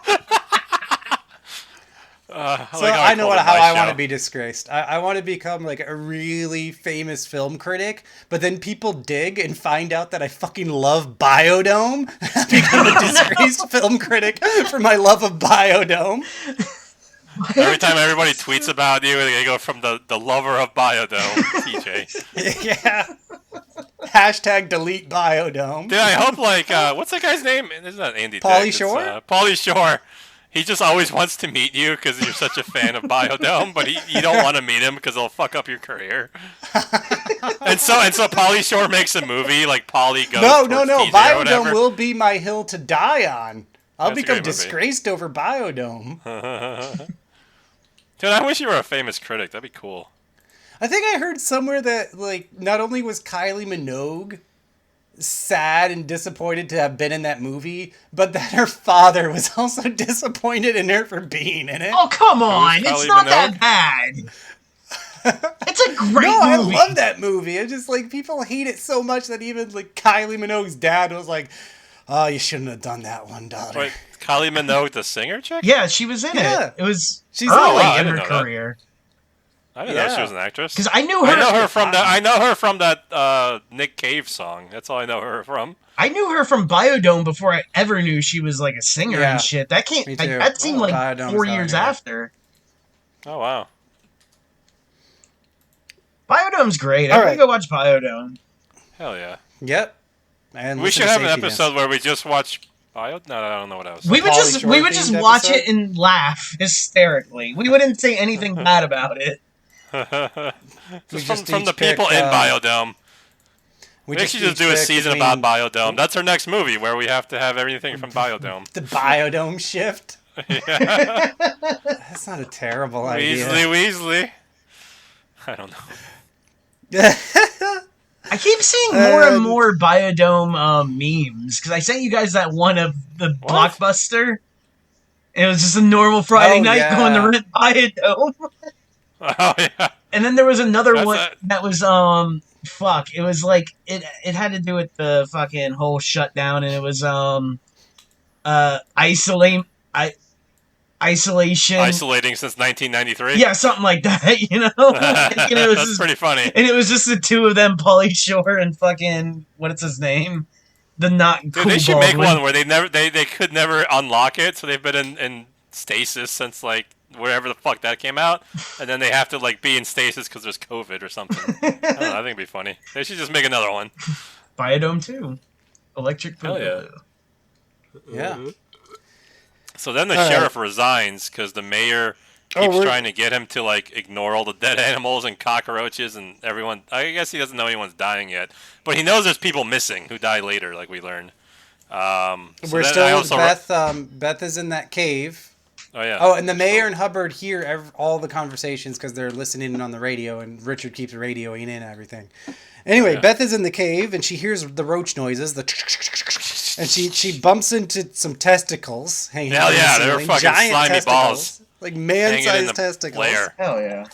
So I know how I want to be disgraced. I want to become like a really famous film critic, but then people dig and find out that I fucking love Biodome. Become a disgraced film critic for my love of Biodome. Every time everybody tweets about you, they go from the lover of Biodome, TJ. Yeah. Hashtag delete Biodome. Dude, I hope like what's that guy's name? It's not Andy. Pauly Dick, Shore? It's, Pauly Shore. He just always wants to meet you because you're such a fan of Biodome, but you don't want to meet him because it'll fuck up your career. and so Pauly Shore makes a movie like Pauly goes. No. towards TJ or Biodome whatever. will be my hill to die on. I'll That's a become great movie. disgraced over Biodome. Dude, I wish you were a famous critic. That'd be cool. I think I heard somewhere that like not only was Kylie Minogue sad and disappointed to have been in that movie, but that her father was also disappointed in her for being in it. Oh, come on. Kylie It's not Minogue? that bad. It's a great No, movie. I love that movie. It's just like people hate it so much that even like Kylie Minogue's dad was like, "Oh, you shouldn't have done that one, daughter." Wait, Kylie Minogue, the singer chick? Yeah, she was in Yeah. it. It was She's early Oh, wow, I in didn't her know that. career. I didn't know she Yeah. was an actress. Because I knew her. I know her from that Nick Cave song. That's all I know her from. I knew her from Biodome before I ever knew she was like a singer Yeah. and shit. That can't. Me too. That seemed like Biodome's 4 not years here. after. Oh wow. Biodome's great. All I'm right. gonna go watch Biodome. Hell yeah. Yep. And We listen should to have an Safety episode Dance. where we just watch Bio. No, I don't know what I was. We would Pauly just Shore just themed watch episode? it and laugh hysterically. We wouldn't say anything bad about it. We from just the each people pick, in Biodome. We We actually just each do a pick season between about Biodome. That's our next movie where we have to have everything from Biodome. the Biodome shift. Yeah. That's not a terrible idea. Weasley. I don't know. I keep seeing more and more Biodome memes because I sent you guys that one of the What? Blockbuster. It was just a normal Friday Oh, night yeah. going to rent Biodome. Oh yeah. And then there was another That's one it. that was fuck. It was like it had to do with the fucking whole shutdown, and it was isolation. Isolating since 1993. Yeah, something like that. You know, Like, you know, it was That's just- pretty funny. and it was just the two of them, Pauly Shore and fucking what's his name, the not Dude, cool they should make Baldwin. one where they could never unlock it, so they've been in stasis since like wherever the fuck that came out, and then they have to like be in stasis because there's COVID or something. I don't know, I think it'd be funny. They should just make another one. Biodome 2. Electric Hell yeah. Boogaloo. Yeah. So then the All right. sheriff resigns because the mayor Oh, keeps we're- trying to get him to like ignore all the dead animals and cockroaches and everyone. I guess he doesn't know anyone's dying yet, but he knows there's people missing who die later, like we learned. So We're then still I also Beth. Beth is in that cave. Oh yeah. Oh, and the mayor and Hubbard hear all the conversations because they're listening in on the radio, and Richard keeps radioing in everything. Anyway, Yeah. Beth is in the cave, and she hears the roach noises, And she bumps into some testicles hanging Hell from the yeah, they were ceiling. fucking Giant slimy testicles, balls. like Hanging in man-sized the testicles. lair. Hell yeah.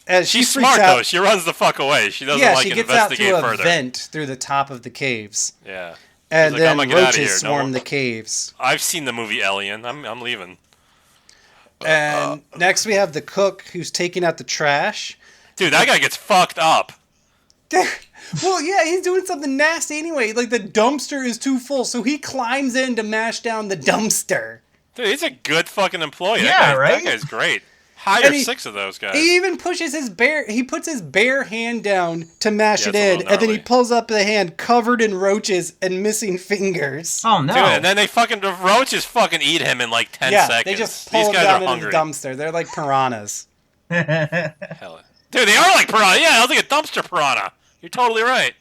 And she She's freaks smart out. though. She runs the fuck away. She doesn't She gets out investigate through a further. vent through the top of the caves. Yeah. And like, I'm then gonna get outta roaches here. swarm No. the caves. I've seen the movie Alien. I'm leaving. And next we have the cook who's taking out the trash. Dude, that guy gets fucked up. Well, yeah, he's doing something nasty anyway. Like, the dumpster is too full, so he climbs in to mash down the dumpster. Dude, he's a good fucking employee. Yeah, That right? guy's great. Hire And 6 of those guys. He even pushes he puts his bare hand down to mash Yeah, it it's a in, little and then he gnarly. pulls up the hand covered in roaches and missing fingers. Oh no. Dude, and then the roaches fucking eat him in like 10 seconds. They just These pull him guys down are into hungry. the dumpster. They're like piranhas. Hell. Dude, they are like piranha. Yeah, I was like a dumpster piranha. You're totally right.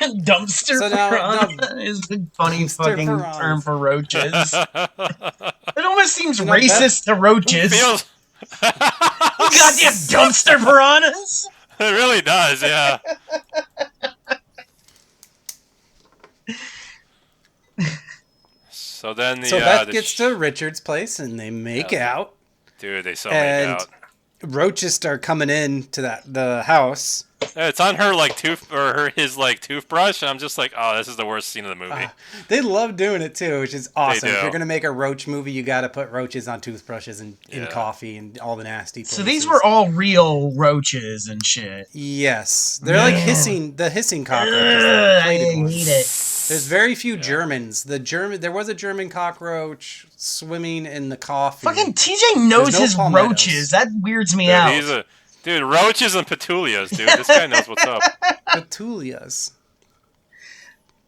Dumpster So now- piranha is a funny Dumpster fucking piranhas. term for roaches. It almost seems know, racist to roaches. Feels. Goddamn dumpster piranhas! It really does, yeah. So then So Beth gets to Richard's place, and they make out. Dude, they so make And out. roaches start coming in to the house. It's on her like his like toothbrush, and I'm just like, oh, this is the worst scene of the movie. They love doing it too, which is awesome. do. If you're gonna make a roach movie, you got to put roaches on toothbrushes and in Yeah. coffee and all the nasty places. So these were all real roaches and shit. Yes, they're like the hissing cockroaches. Ugh, I plated didn't ones. eat it. There's very few Germans. There was a German cockroach swimming in the coffee. Fucking TJ knows no his palmettos. roaches. That weirds me Dude, out. dude, roaches and petunias, dude. This guy knows what's up. Petunias.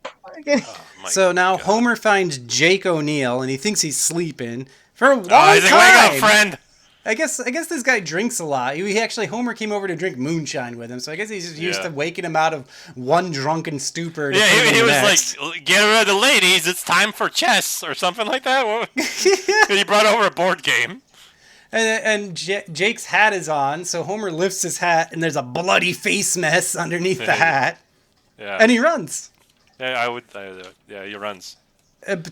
Fucking- Oh, my So now God. Homer finds Jake O'Neill, and he thinks he's sleeping for a long Oh, he's like, time. wake up, friend. I guess this guy drinks a lot. Homer came over to drink moonshine with him, so I guess he's just used to waking him out of one drunken stupor. To Yeah, put him he in the was next. like, get rid of the ladies, it's time for chess, or something like that. He brought over a board game. And Jake's hat is on, so Homer lifts his hat, and there's a bloody face mess underneath the hat, Yeah, and he runs yeah, he runs.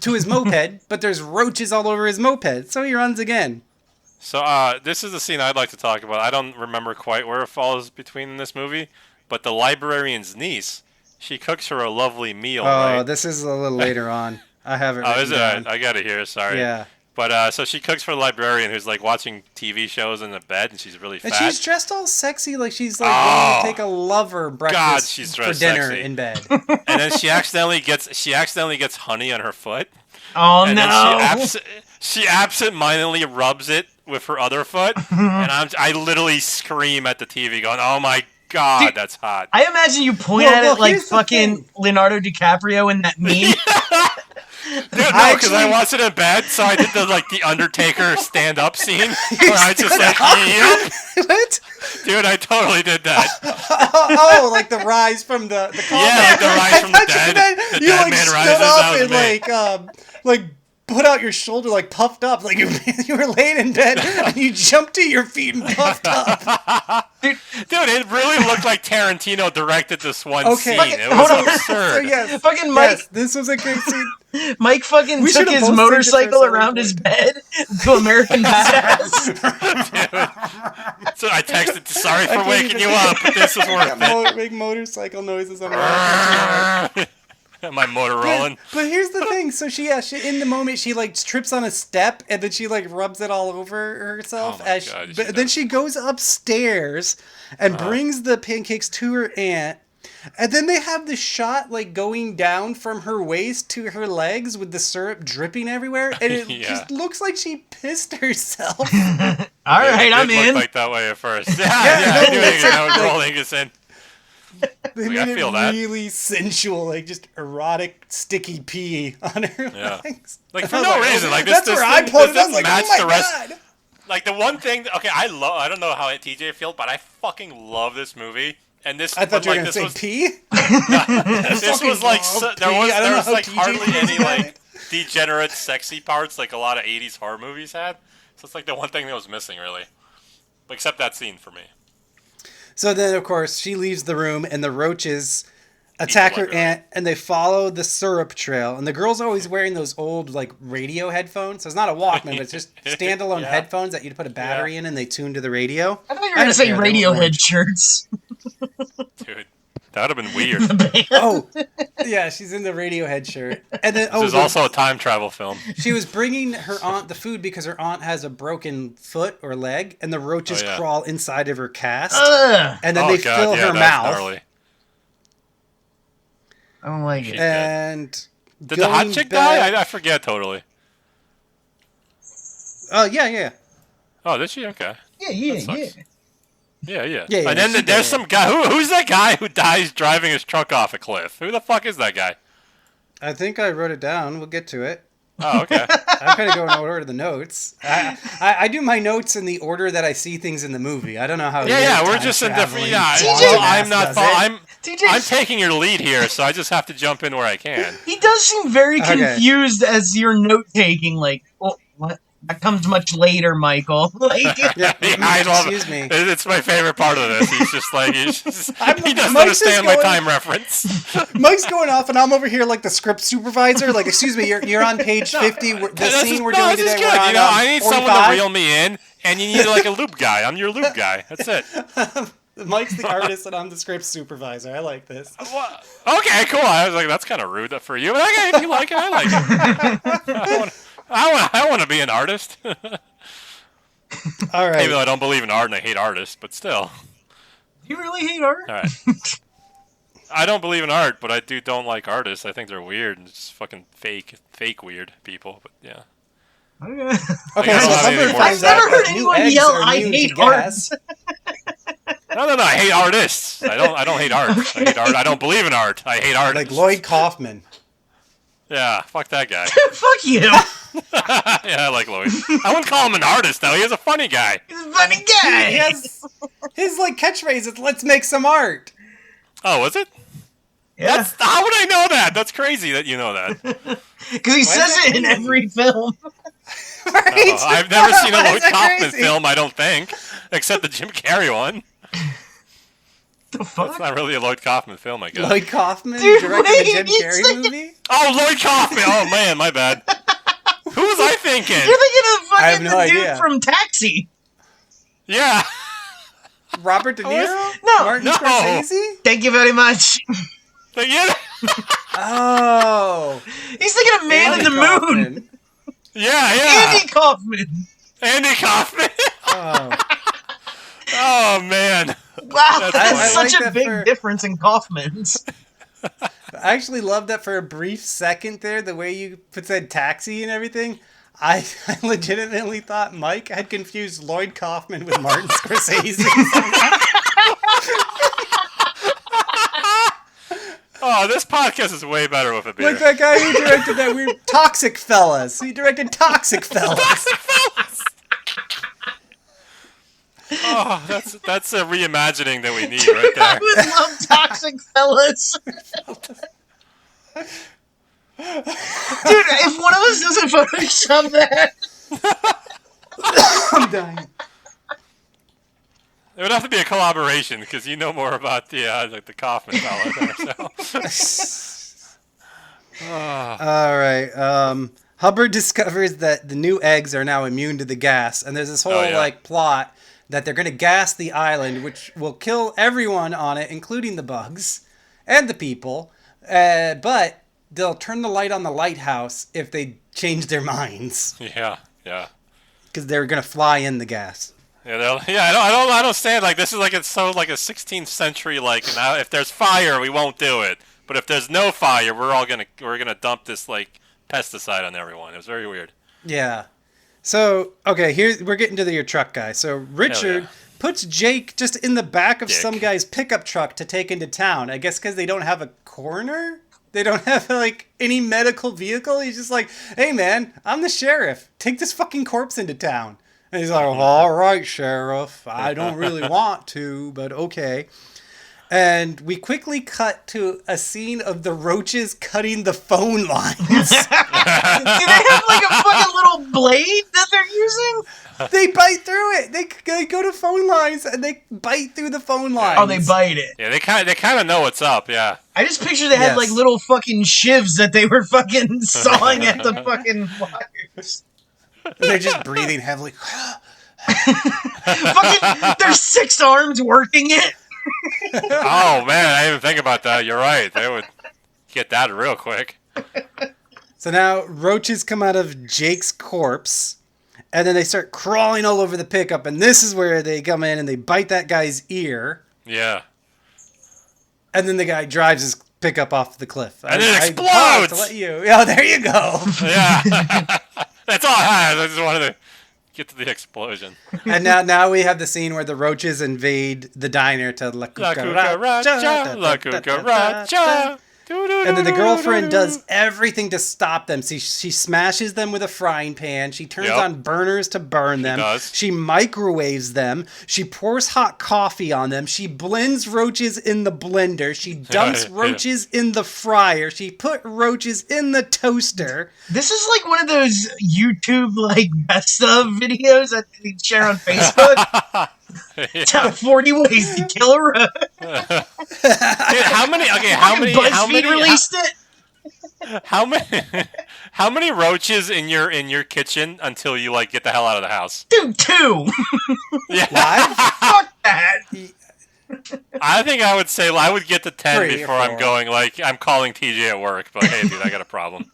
To his moped, but there's roaches all over his moped, so he runs again. So, this is the scene I'd like to talk about. I don't remember quite where it falls between this movie, but the librarian's niece, she cooks her a lovely meal, right? Oh, this is a little later on. I have it. Oh, written is it? down. I got it here, sorry. Yeah. But, so she cooks for the librarian who's, like, watching TV shows in the bed, and she's really fat. And she's dressed all sexy, like she's like Oh, going to take a lover breakfast she's for dressed dinner sexy. in bed. And then she accidentally gets honey on her foot. Oh And no! then she absent-mindedly rubs it with her other foot, and I literally scream at the TV, going, "Oh my God, Dude, that's hot!" I imagine you point Well, at well, it like here's the fucking thing. Leonardo DiCaprio in that meme. Dude, no, because I actually- watched it in bed, so I did the Undertaker stand-up scene where I just like, yep. What? Dude, I totally did that. Oh, like the rise from the coffin. Yeah, like the rise from the dead. The You dead like man stood rises, up that was and me. like put out your shoulder, like puffed up, like you were laying in bed and you jumped to your feet and puffed up. Dude, it really looked like Tarantino directed this one Okay. scene. It Hold was on. absurd. So yes, Fucking Mike, yes, this was a great scene. Mike fucking We took should've his both motorcycle synced it for a around his bed to American Badass. So I texted, sorry for can't waking even- you up, but this is worth it. Make motorcycle noises on my My motor rolling. But here's the thing. So she in the moment she like trips on a step and then she like rubs it all over herself. Oh my God, she But then does. she goes upstairs and brings the pancakes to her aunt. And then they have the shot like going down from her waist to her legs with the syrup dripping everywhere, and it Yeah. just looks like she pissed herself. All right, It I'm did look in. like that way at first. Yeah, no, I knew it's it. I was like- rolling this in. They Like, I made feel it that. really sensual, like just erotic, sticky pee on her Yeah. legs. Like, And for I was no oh, reason. Like, this, that's this where I thing put it. I doesn't was like, match oh my the rest. God. Like, the one thing, okay, I don't know how TJ feels, but I fucking love this movie. And this, I thought you were like, gonna say was, pee. this was like, love there pee. was, I don't there know was how like TJ hardly feels any about like it. degenerate sexy parts like a lot of 80s horror movies had. So it's like the one thing that was missing, really. Except that scene for me. So then, of course, she leaves the room, and the roaches attack the her letter, aunt, and they follow the syrup trail. And the girl's always wearing those old like radio headphones. So it's not a Walkman, but it's just standalone Yeah. headphones that you'd put a battery in and they tune to the radio. I thought you were I had gonna a say pair, they were Radiohead orange. shirts. Dude, that would have been weird. The band. Oh, yeah, she's in the Radiohead shirt. And then This is also a time travel film. she was bringing her aunt the food because her aunt has a broken foot or leg, and the roaches crawl inside of her cast, Ugh, and then Oh, they God, fill yeah, her that's mouth. gnarly. I don't like it. Shit. And Did the hot going chick back- die? I forget totally. Oh, yeah. Oh, did she? Okay. Yeah. Yeah. Yeah, And then she there's did. some guy. Who's that guy who dies driving his truck off a cliff? Who the fuck is that guy? I think I wrote it down. We'll get to it. Oh, okay. I'm kind of going in order of the notes. I do my notes in the order that I see things in the movie. I don't know how. Yeah, your we're time just in different. traveling Yeah, TJ well, I'm not. does it. I'm TJ, taking your lead here, so I just have to jump in where I can. he does seem very Okay. confused as you're note taking. Like, oh, what? That comes much later, Michael. Like, Yeah, I love excuse me. It's my favorite part of this. He's just like he doesn't Mike's just understand my going- time reference. Mike's going off, and I'm over here like the script supervisor. Like, excuse me, you're on page 50. The scene we're doing this is today. good. We're on, You know, I need someone to 45. reel me in, and you need like a loop guy. I'm your loop guy. That's it. Mike's the artist, and I'm the script supervisor. I like this. Okay, cool. I was like, that's kind of rude for you. But okay, if you like it, I like it. I want to be an artist. All right. Even though I don't believe in art and I hate artists, but still. do you really hate art? All right. I don't believe in art, but I don't like artists. I think they're weird and just fucking fake weird people. But yeah. Okay. Okay, I so don't have Hubbard anything more finds to say. out I've never heard that new anyone eggs yell, are "I immune to hate art." gas. No. I hate artists. I don't hate art. I hate art. I don't believe in art. I hate art. Like Lloyd Kaufman. Yeah, fuck that guy. Fuck you. Yeah, I like Lloyd. I wouldn't call him an artist though. He's a funny guy. He's a funny guy. He has his like catchphrase is "Let's make some art." Oh, was it? Yeah, How would I know that? That's crazy that you know that. because he says is that it in crazy? every film. Right? I've never seen a Why is Lloyd that Kaufman crazy? film, I don't think, except the Jim Carrey one. The It's fuck? not really a Lloyd Kaufman film, I guess. Lloyd Kaufman Dude, directed wait, the Jim it's Carrey like- movie. Oh, Lloyd Kaufman! Oh man, my bad. Who was I thinking? You're thinking of I have fucking no the dude idea. from Taxi. Yeah. Robert De Niro? No. Martin No. Scorsese? Thank you very much. Yeah. Oh. He's thinking of Man in Andy the Moon. Kaufman. Yeah. Andy Kaufman. Andy Kaufman. Oh. Oh man. Wow, That's that's funny. such I like a that big for- difference in Kaufmans. I actually love that for a brief second there, the way you said taxi and everything. I legitimately thought Mike had confused Lloyd Kaufman with Martin Scorsese. Oh, this podcast is way better with a beer. Like that guy who directed that weird Toxic Fellas. He directed Toxic Fellas. Oh, that's a reimagining that we need right I there. would love Toxic Fellas. Dude, if one of us doesn't Photoshop that, I'm dying. It would have to be a collaboration because you know more about the Kaufman fellow there. So. All right. Hubbard discovers that the new eggs are now immune to the gas, and there's this whole like plot that they're going to gas the island, which will kill everyone on it, including the bugs and the people. But they'll turn the light on the lighthouse if they change their minds, Yeah. because they're going to fly in the gas. Yeah, I don't stand like this is like it's so like a 16th century like now if there's fire we won't do it, but if there's no fire we're gonna dump this like pesticide on everyone. It was very weird. Yeah. So, okay, here we're getting to your truck guy. So Richard puts Jake just in the back of some guy's pickup truck to take into town. I guess because they don't have a coroner? They don't have, like, any medical vehicle? He's just like, hey, man, I'm the sheriff. Take this fucking corpse into town. And he's like, all right, sheriff. I don't really want to, but okay. And we quickly cut to a scene of the roaches cutting the phone lines. they have like a fucking little blade that they're using? They bite through it. They go to phone lines and they bite through the phone lines. Oh, they bite it. Yeah, they kind of know what's up. Yeah. I just picture they had like little fucking shivs that they were fucking sawing at the fucking wires. They're just breathing heavily. Fucking, there's 6 arms working it. Oh man, I didn't even think about that. You're right. They would get that real quick. So now roaches come out of Jake's corpse, and then they start crawling all over the pickup, and this is where they come in and they bite that guy's ear. Yeah. And then the guy drives his pickup off the cliff. And it I explodes! paused to let you. Yeah, there you go. Yeah. That's all I had. I just wanted to get to the explosion. And now we have the scene where the roaches invade the diner to La Cucaracha. La Cucaracha. And then the girlfriend does everything to stop them. See, she smashes them with a frying pan. She turns on burners to burn them. She microwaves them. She pours hot coffee on them. She blends roaches in the blender. She dumps roaches in the fryer. She put roaches in the toaster. This is like one of those YouTube like best of videos that they share on Facebook. 40 ways to kill a roach. Dude, how many BuzzFeed released it? How many roaches in your kitchen until you like get the hell out of the house? Dude, 2. Yeah. Fuck that. I think I would say I would get to 10 3 or before I'm 4. going like I'm calling TJ at work. But hey, dude, I got a problem.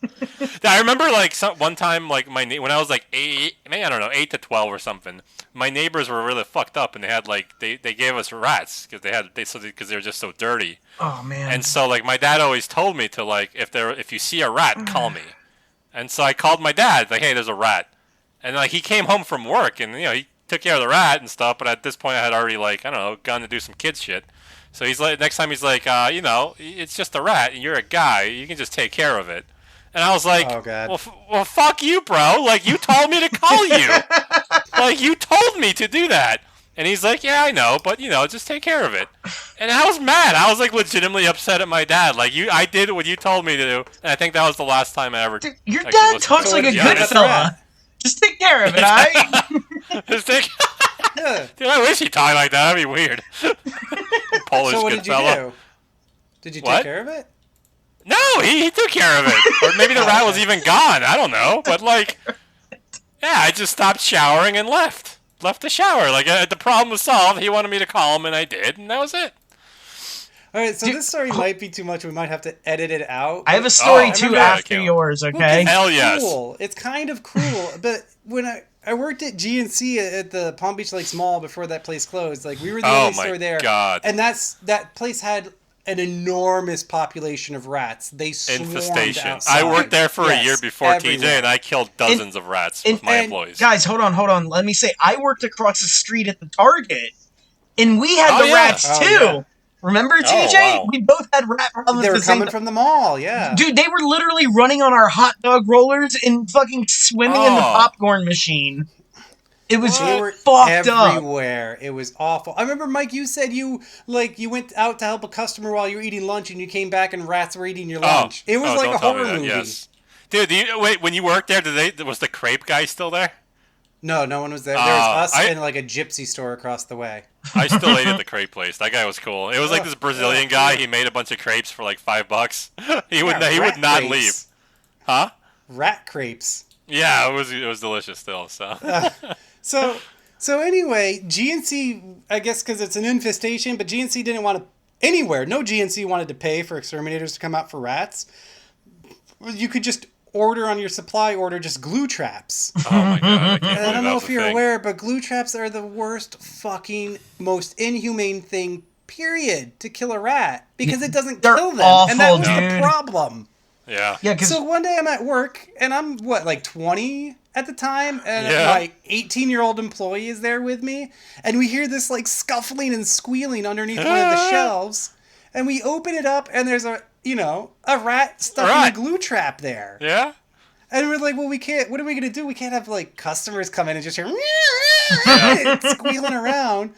I remember like one time like when I was like 8, maybe I don't know 8 to 12 or something. My neighbors were really fucked up, and they had like they gave us rats because they were just so dirty. Oh man! And so like my dad always told me to like if you see a rat, call me. And so I called my dad like, hey, there's a rat, and like he came home from work, and he took care of the rat and stuff. But at this point, I had already like I don't know gone to do some kid shit. So he's like next time he's like it's just a rat, and you're a guy, you can just take care of it. And I was like, oh, God. Well, fuck you, bro. Like, you told me to call you. Like, you told me to do that. And he's like, yeah, I know, but, just take care of it. And I was mad. I was, like, legitimately upset at my dad. Like, I did what you told me to do, and I think that was the last time I ever... Dude, your dad talks like a good fella. Just take care of it, alright? Just take... Dude, I wish he talked like that. That'd be weird. Polish so what good did you fella. do? Did you take care of it? No, he took care of it. Or maybe the rat was even gone. I don't know. But, like, yeah, I just stopped showering and left. Left the shower. Like, the problem was solved. He wanted me to call him, and I did, and that was it. All right, so this story might be too much. We might have to edit it out. I have a story, too, after yours, okay? Hell yes. Cool. It's kind of cool. But when I worked at GNC at the Palm Beach Lakes Mall before that place closed, like, we were the only store there. God. And that place had an enormous population of rats. They swarmed outside. I worked there for a year before everywhere. TJ, and I killed dozens of rats with my employees. Guys, hold on. Let me say, I worked across the street at the Target, and we had rats too. Yeah. Remember, TJ? Wow. We both had rat problems. They were coming from the mall, yeah. Dude, they were literally running on our hot dog rollers and fucking swimming in the popcorn machine. It was fucked everywhere. It was awful. I remember, Mike, you said you went out to help a customer while you were eating lunch, and you came back and rats were eating your lunch. It was like a horror movie. Yes. Dude, wait, when you worked there, was the crepe guy still there? No, no one was there. There was us and like a gypsy store across the way. I still ate at the crepe place. That guy was cool. It was like this Brazilian guy. He made a bunch of crepes for like $5. He would not leave. Huh? Rat crepes. Yeah, it was delicious still. So anyway, GNC, I guess because it's an infestation, but GNC didn't want to anywhere. No GNC wanted to pay for exterminators to come out for rats. You could just order on your supply order just glue traps. Oh my god! I don't know if you're aware, but glue traps are the worst fucking, most inhumane thing, period, to kill a rat because it doesn't kill them, awful, and that was dude. the problem. Yeah. So one day I'm at work and I'm like 20 at the time, and my 18-year-old employee is there with me, and we hear this like scuffling and squealing underneath one of the shelves, and we open it up and there's a rat stuck in a glue trap there. Yeah. And we're like, well, we can't. What are we gonna do? We can't have like customers come in and just hear squealing around.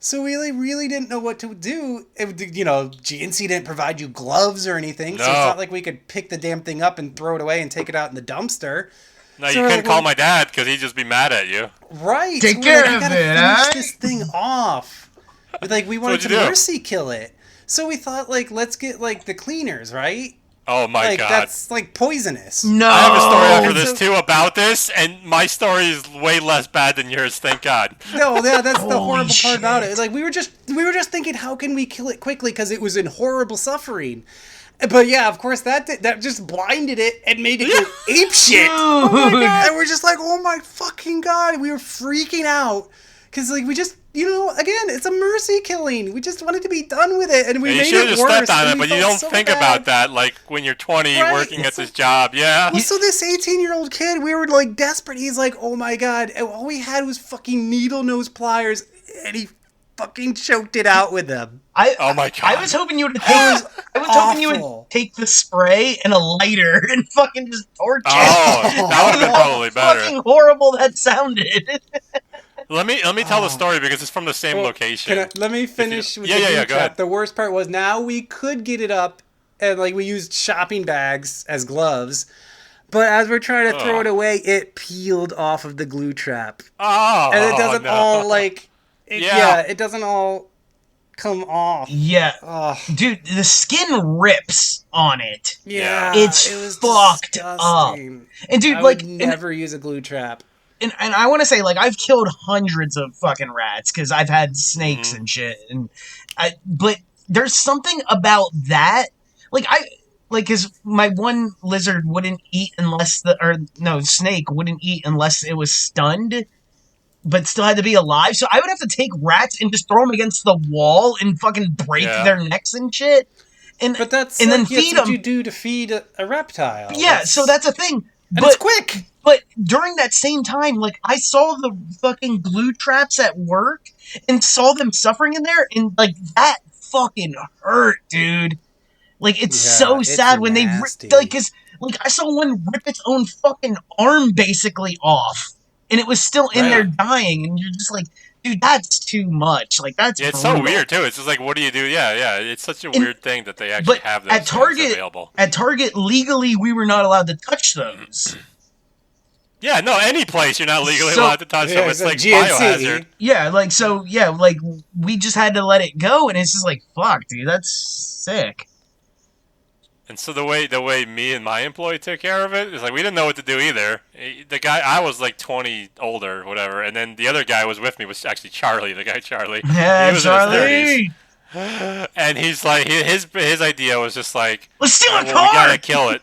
So we like, really didn't know what to do. GNC didn't provide you gloves or anything, so it's No. not like we could pick the damn thing up and throw it away and take it out in the dumpster. No, So you we're couldn't like, call my dad because he'd just be mad at you. Right. Take so we're care like, we of gotta it, finish huh? this thing off. We wanted what'd to you do? mercy kill it. So we thought, let's get, the cleaners, right? Oh my god. That's, poisonous. No. I have a story after And this so- too about this, and my story is way less bad than yours, thank God. No, yeah, that's the Holy horrible part about it. shit. We were just thinking, how can we kill it quickly? Because it was in horrible suffering. But yeah, of course, that just blinded it and made it go ape shit. Oh my God. And we're just like, oh my fucking god, we were freaking out. Because, we just, again, it's a mercy killing. We just wanted to be done with it, and we Yeah, you made should have it just worse. stepped on and it, we but you felt don't so think bad. about that, when you're 20 Right. working at this job, yeah. Well, so this 18-year-old kid, we were, desperate. He's like, oh my god. And all we had was fucking needle nose pliers, and he fucking choked it out with them. Oh my god. I was hoping you would take. I was hoping you awful. would take the spray and a lighter and fucking just torch it. Oh, that would have been probably better. Fucking horrible that sounded. Let me tell the story because it's from the same location. Let me finish with Yeah, the yeah, glue yeah, go trap. ahead. The worst part was now we could get it up, and we used shopping bags as gloves. But as we're trying to throw it away, it peeled off of the glue trap. Oh, And it doesn't no. all Yeah. it doesn't all come off. Yeah, Oh, dude, the skin rips on it, yeah, It's it was fucked disgusting. and dude, I like, would never use a glue trap. and I want to say, I've killed hundreds of fucking rats because I've had snakes and shit, but there's something about that, because my one lizard wouldn't eat snake wouldn't eat unless it was stunned, but still had to be alive. So I would have to take rats and just throw them against the wall and fucking break their necks and shit. But that's and then that's feed what them. you do to feed a reptile. Yeah, so that's a thing. and it's quick. But during that same time, I saw the fucking glue traps at work and saw them suffering in there, and that fucking hurt, dude. It's so it's sad when they nasty. because I saw one rip its own fucking arm basically off, and it was still in there dying, and you're just like, dude, that's too much. That's Yeah, it's so brutal. weird too. It's just what do you do? Yeah. It's such a weird thing that they actually But have those at things Target, available. legally, we were not allowed to touch those. Yeah, no, any place you're not legally So- allowed to touch them. It's so like GNC. biohazard. Yeah, we just had to let it go, and it's just fuck, dude, that's sick. And so the way me and my employee took care of it is we didn't know what to do either. The guy, I was 20 older, whatever, and then the other guy was with me was actually Charlie, the guy Charlie. Yeah, he was Charlie. in his 30s. And he's his idea was just Let's steal a we car. gotta kill it.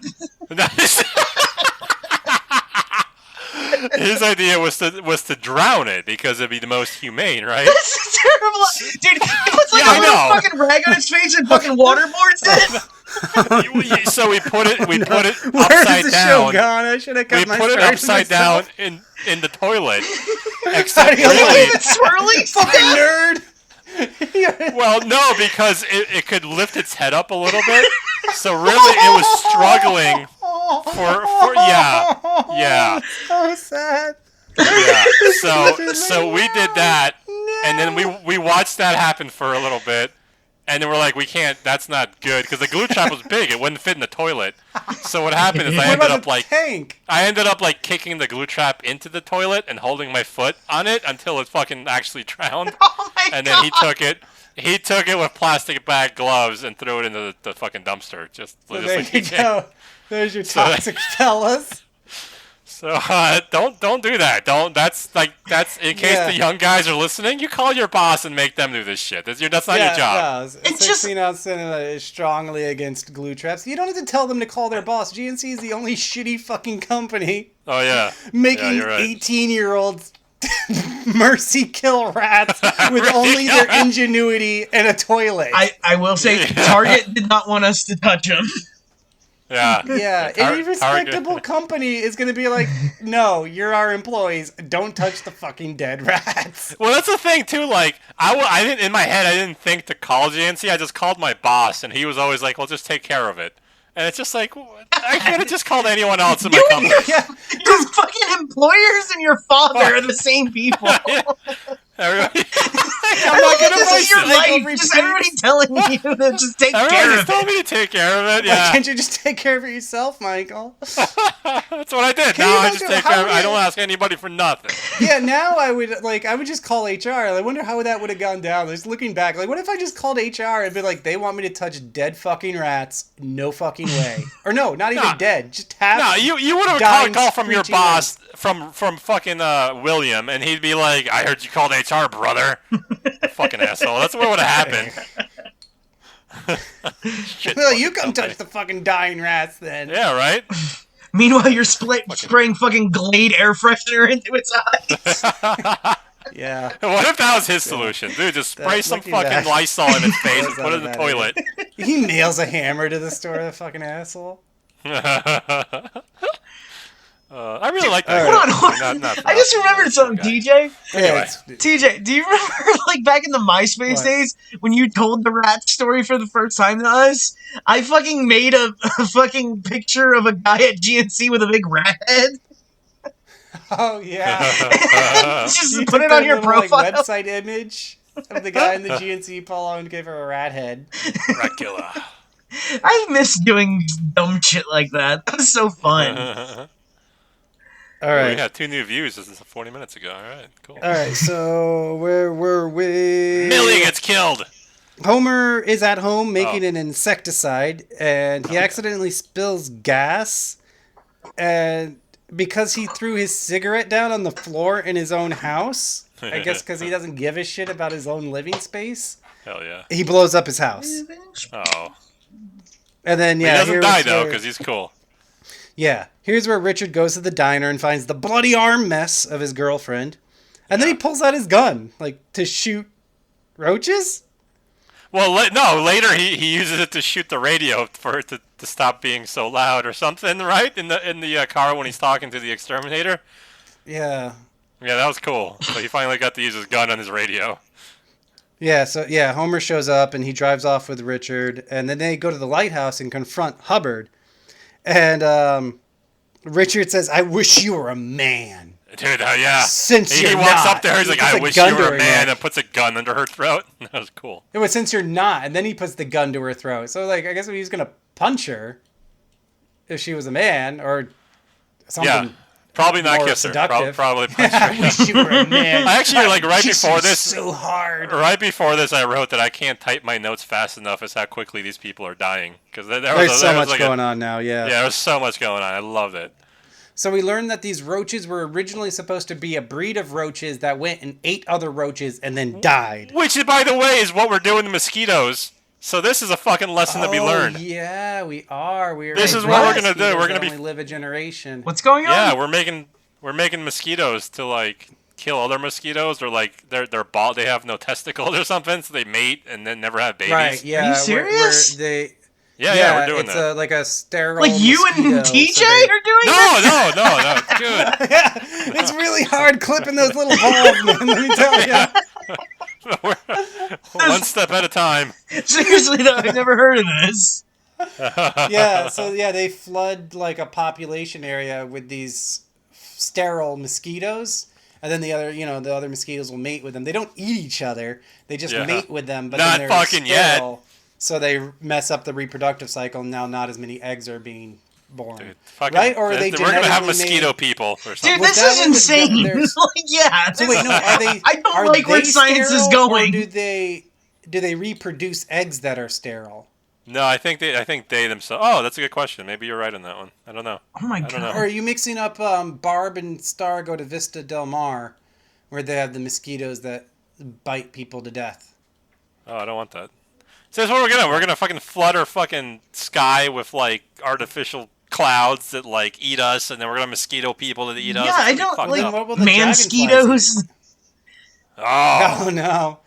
His idea was to drown it because it'd be the most humane, right? That's terrible, dude. He puts Yeah, I a little know. fucking rag on his face and fucking waterboards it. So we put it Where's upside the show down. gone? I should have We cut my put it stories upside down myself. in the toilet. Except do you Leave really, it swirly. Fucking nerd. well, no, because it could lift its head up a little bit. So really, it was struggling for yeah. So sad. Yeah. So we did that, and then we watched that happen for a little bit, and then we're like, we can't. That's not good because the glue trap was big. It wouldn't fit in the toilet. So what happened is What I about the tank? ended up kicking the glue trap into the toilet and holding my foot on it until it fucking actually drowned. Oh my And god. then he took it with plastic bag gloves and threw it into the fucking dumpster. Just There like you he did. go. There's your toxic fellas. So don't do that. That's in case Yeah. the young guys are listening. You call your boss and make them do this shit. That's not your job. No, It's just- 16-ounce cinema is strongly against glue traps. You don't have to tell them to call their boss. GNC is the only shitty fucking company Oh yeah, making yeah, you're right. 18-year-olds mercy kill rats with only their ingenuity and a toilet. I will say, Target did not want us to touch them. Yeah. Yeah, any respectable company is going to be like, no, you're our employees. Don't touch the fucking dead rats. Well, that's the thing too. I didn't in my head. I didn't think to call GNC. I just called my boss, and he was always like, "Well, just take care of it." And it's just I could have just called anyone else in my company. Yeah, Your fucking employers and your father are the same people. Everybody, I'm not good This is your advice. life. Just everybody telling you to just take Everybody care just of told it. me to take care of it. Why Yeah, can't you just take care of it yourself, Michael? that's what I did. Can Now you I imagine just take how care of it. I many- don't ask anybody for nothing. Yeah, now I would just call HR. I wonder how that would have gone down. Just looking back, like, what if I just called HR and be like, they want me to touch dead fucking rats? No fucking way. Or no, not even Nah. dead. Just have. No, you would have dying, called from your screeching boss, from fucking William, and he'd be like, "I heard you called HR, brother." Fucking asshole. That's what would have happened. Shit, Well, fucking you come company. touch the fucking dying rats then. Yeah, right. Meanwhile, you're spraying fucking Glade air freshener into its eyes. Yeah. What if that was his solution, dude? Just spray That- some looking fucking back- Lysol in his face and Was put it in not the a bad toilet. He nails a hammer to the store, the fucking asshole. I really like that. Hold on. I just remembered something, TJ. Anyway. TJ, do you remember like back in the MySpace What? days when you told the rat story for the first time to us? I fucking made a fucking picture of a guy at GNC with a big rat head. Oh yeah. Just You put took it on that your little, profile. website image of the guy in the GNC polo and gave her a rat head. Dracula. I miss doing dumb shit like that. That was so fun. All We right. had 2 new views. This is 40 minutes ago. All right, cool. All right. So where were we? Millie gets killed. Homer is at home making Oh. an insecticide, and he accidentally spills gas, and because he threw his cigarette down on the floor in his own house, I guess because he doesn't give a shit about his own living space, Hell yeah. he blows up his house. Oh. And then He yeah, doesn't here's die though, where- because he's cool. yeah, here's where Richard goes to the diner and finds the bloody arm mess of his girlfriend, and then he pulls out his gun like to shoot roaches. Well, no. Later, he uses it to shoot the radio for it to stop being so loud or something, right? In the car when he's talking to the exterminator. Yeah. Yeah, that was cool. So he finally got to use his gun on his radio. Yeah, so yeah, Homer shows up and he drives off with Richard, and then they go to the lighthouse and confront Hubbard. And Richard says, "I wish you were a man." Dude, yeah. Since He you're walks not. up to her, he's He like, puts "I a wish gun you to were her a man," neck. and puts a gun under her throat. That was cool. It was since you're not, and then he puts the gun to her throat. So like, I guess if he was gonna punch her, if she was a man or something. Yeah. Probably not more kiss her. seductive. Probably punch I her. wish you were a man. I actually, like, right Kiss before you this- so hard. Right before this, I wrote that I can't type my notes fast enough as how quickly these people are dying. Because There's so much going on now. Yeah, there was so much going on. I loved it. So we learned that these roaches were originally supposed to be a breed of roaches that went and ate other roaches and then died. Which, by the way, is what we're doing to mosquitoes. So this is a fucking lesson to be learned. Yeah, we are. This is what we're gonna do. We're gonna be- only live a generation. What's going on? Yeah, we're making mosquitoes to like kill other mosquitoes, or like they're bald. They have no testicles or something, so they mate and then never have babies. Right? Yeah. Are you serious? Yeah, we're doing it's that. like a sterile. Like you and mosquito, TJ so they- are doing that? No, dude. Yeah, it's really hard clipping those little balls, man. Let me tell you. One step at a time. Seriously though, I've never heard of this. Yeah, so yeah, they flood like a population area with these sterile mosquitoes, and then the other mosquitoes will mate with them. They don't eat each other; they just Yeah. mate with them. But Not then they're fucking yet. sterile, so they mess up the reproductive cycle. And now, not as many eggs are being born. Dude, fucking- Right? Or are they we're gonna have genetically mosquito made- people or Dude, something. Was this that is what insane. there's- Like, yeah. So wait, no, are they? I don't are like where they science is sterile, going. Or do they reproduce eggs that are sterile? No, I think they themselves. Oh, that's a good question. Maybe you're right on that one. I don't know. Oh my I don't know. god. Or are you mixing up Barb and Star go to Vista Del Mar, where they have the mosquitoes that bite people to death? Oh, I don't want that. So that's what we're gonna fucking flood our fucking sky with like artificial clouds that like eat us, and then we're gonna mosquito people that eat us. Yeah, It's I gonna be don't fucked like up. What will the man-squitoes. Oh, Oh no!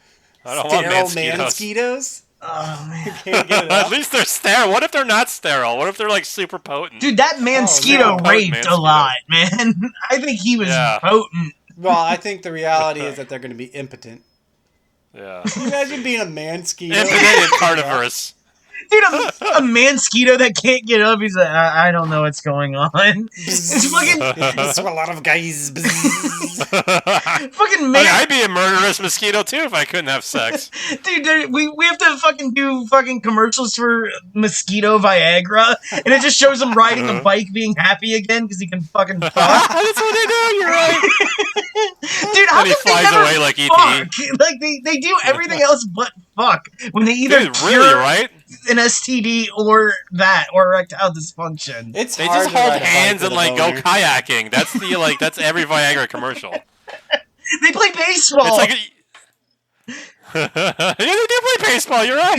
I don't want Sterile man-squitoes. mosquitoes. Oh man. Can't get it At up. least they're sterile. What if they're not sterile? What if they're like super potent? Dude, that man-squito yeah. raped Man-squito. a lot, man. I think he was Yeah. potent. Well, I think the reality is that they're going to be impotent. Yeah. Can you imagine being a man-squito? Impotent and carnivorous. Dude, a mosquito that can't get up. He's like, I don't know what's going on. It's fucking That's a lot of guys. fucking man. I'd be a murderous mosquito too if I couldn't have sex. Dude, we have to fucking do fucking commercials for mosquito Viagra, and it just shows him riding the bike being happy again because he can fucking fuck. That's what they do. You're right. Dude, how And he come they flies never away like E.T. fuck? Like they do everything else but fuck when they either Dude, really, cure right? an STD or erectile dysfunction. It's They hard just to hold ride a bike hands with and a like go boner. kayaking. That's that's every Viagra commercial. They play baseball. It's like yeah, they do play baseball. You're right.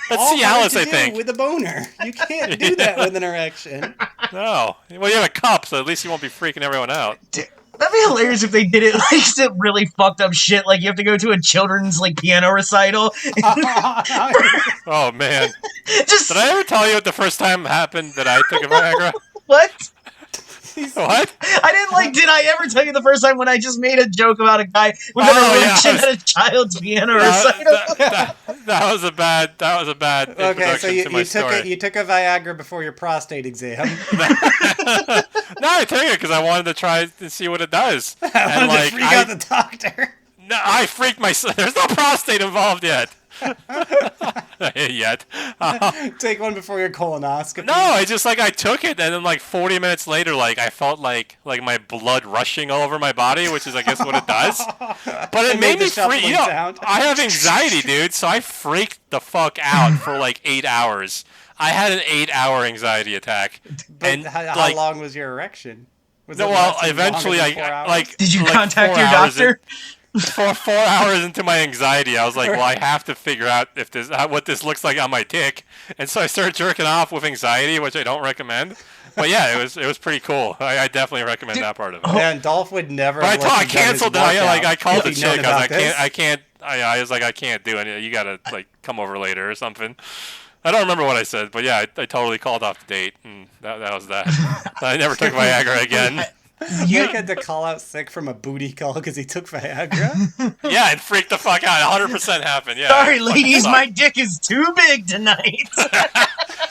That's All hard Cialis, to I do think. with a boner. You can't do that with an erection. No, well, you have a cup, so at least you won't be freaking everyone out. Dude, that'd be hilarious if they did it like some really fucked up shit. Like you have to go to a children's like piano recital. Oh man, Just did I ever tell you what the first time happened that I took a Viagra? what? What? I didn't like. Did I ever tell you the first time when I just made a joke about a guy with an Oh, yeah. erection at a child's piano recital? That was a bad. Okay, introduction so you to my story. you took a Viagra before your prostate exam. No, I took it because I wanted to try to see what it does. I And wanted to freak out the doctor. no, I freaked myself. There's no prostate involved yet. Take one before your colonoscopy. No, I just I took it, and then 40 minutes later, I felt like my blood rushing all over my body, which is I guess what it does. But it made me the freak. shuffling sound. I have anxiety, dude, so I freaked the fuck out for 8 hours. I had an 8-hour anxiety attack. But And how long was your erection? Was no, it well, lasting eventually longer than 4 hours? Did you 4 contact your hours doctor? For 4 hours into my anxiety, I was like, well, I have to figure out if what this looks like on my dick. And so I started jerking off with anxiety, which I don't recommend. But yeah, it was pretty cool. I definitely recommend that part of it. Man, Dolph would never. But I canceled it. I called the if he'd known chick. I was about this. I can't. I was like, I can't do it. You gotta come over later or something. I don't remember what I said, but yeah, I totally called off the date, and that was that. I never took Viagra again. You had to call out sick from a booty call because he took Viagra. Yeah, it freaked the fuck out. 100% happened. Yeah. Sorry, it fucking ladies, sucked. my dick is too big tonight.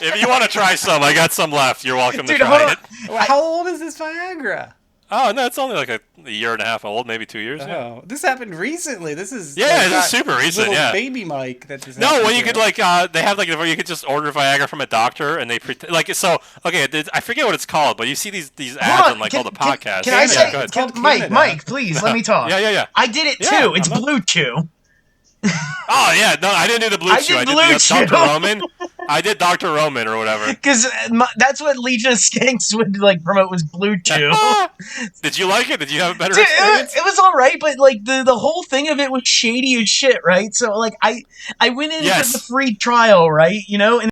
If you want to try some, I got some left. You're welcome Dude, to try hold it. on. How old is this Viagra? Oh no, it's only a year and a half old, maybe 2 years. Yeah. Oh, this happened recently. This is Yeah, this is not super recent, little yeah. baby Mike. That this No, happened well, you to. could they have where you could just order Viagra from a doctor, and they so. Okay, I forget what it's called, but you see these ads on all the podcasts. Can I Yeah, say, go ahead. called Mike, Canada. Mike, please let me talk. Yeah. I did it Yeah, too. It's I'm not- Blue Chew. Oh yeah, no, I didn't do the Blue I Chew. did I did Blue the Chew. Dr. Roman. I did Dr. Roman or whatever. Because that's what Legion of Skanks would promote was Blue Chew. Did you like it? Did you have a better Dude, experience? it was all right, but the whole thing of it was shady as shit, right? So I went in Yes. for the free trial, right? And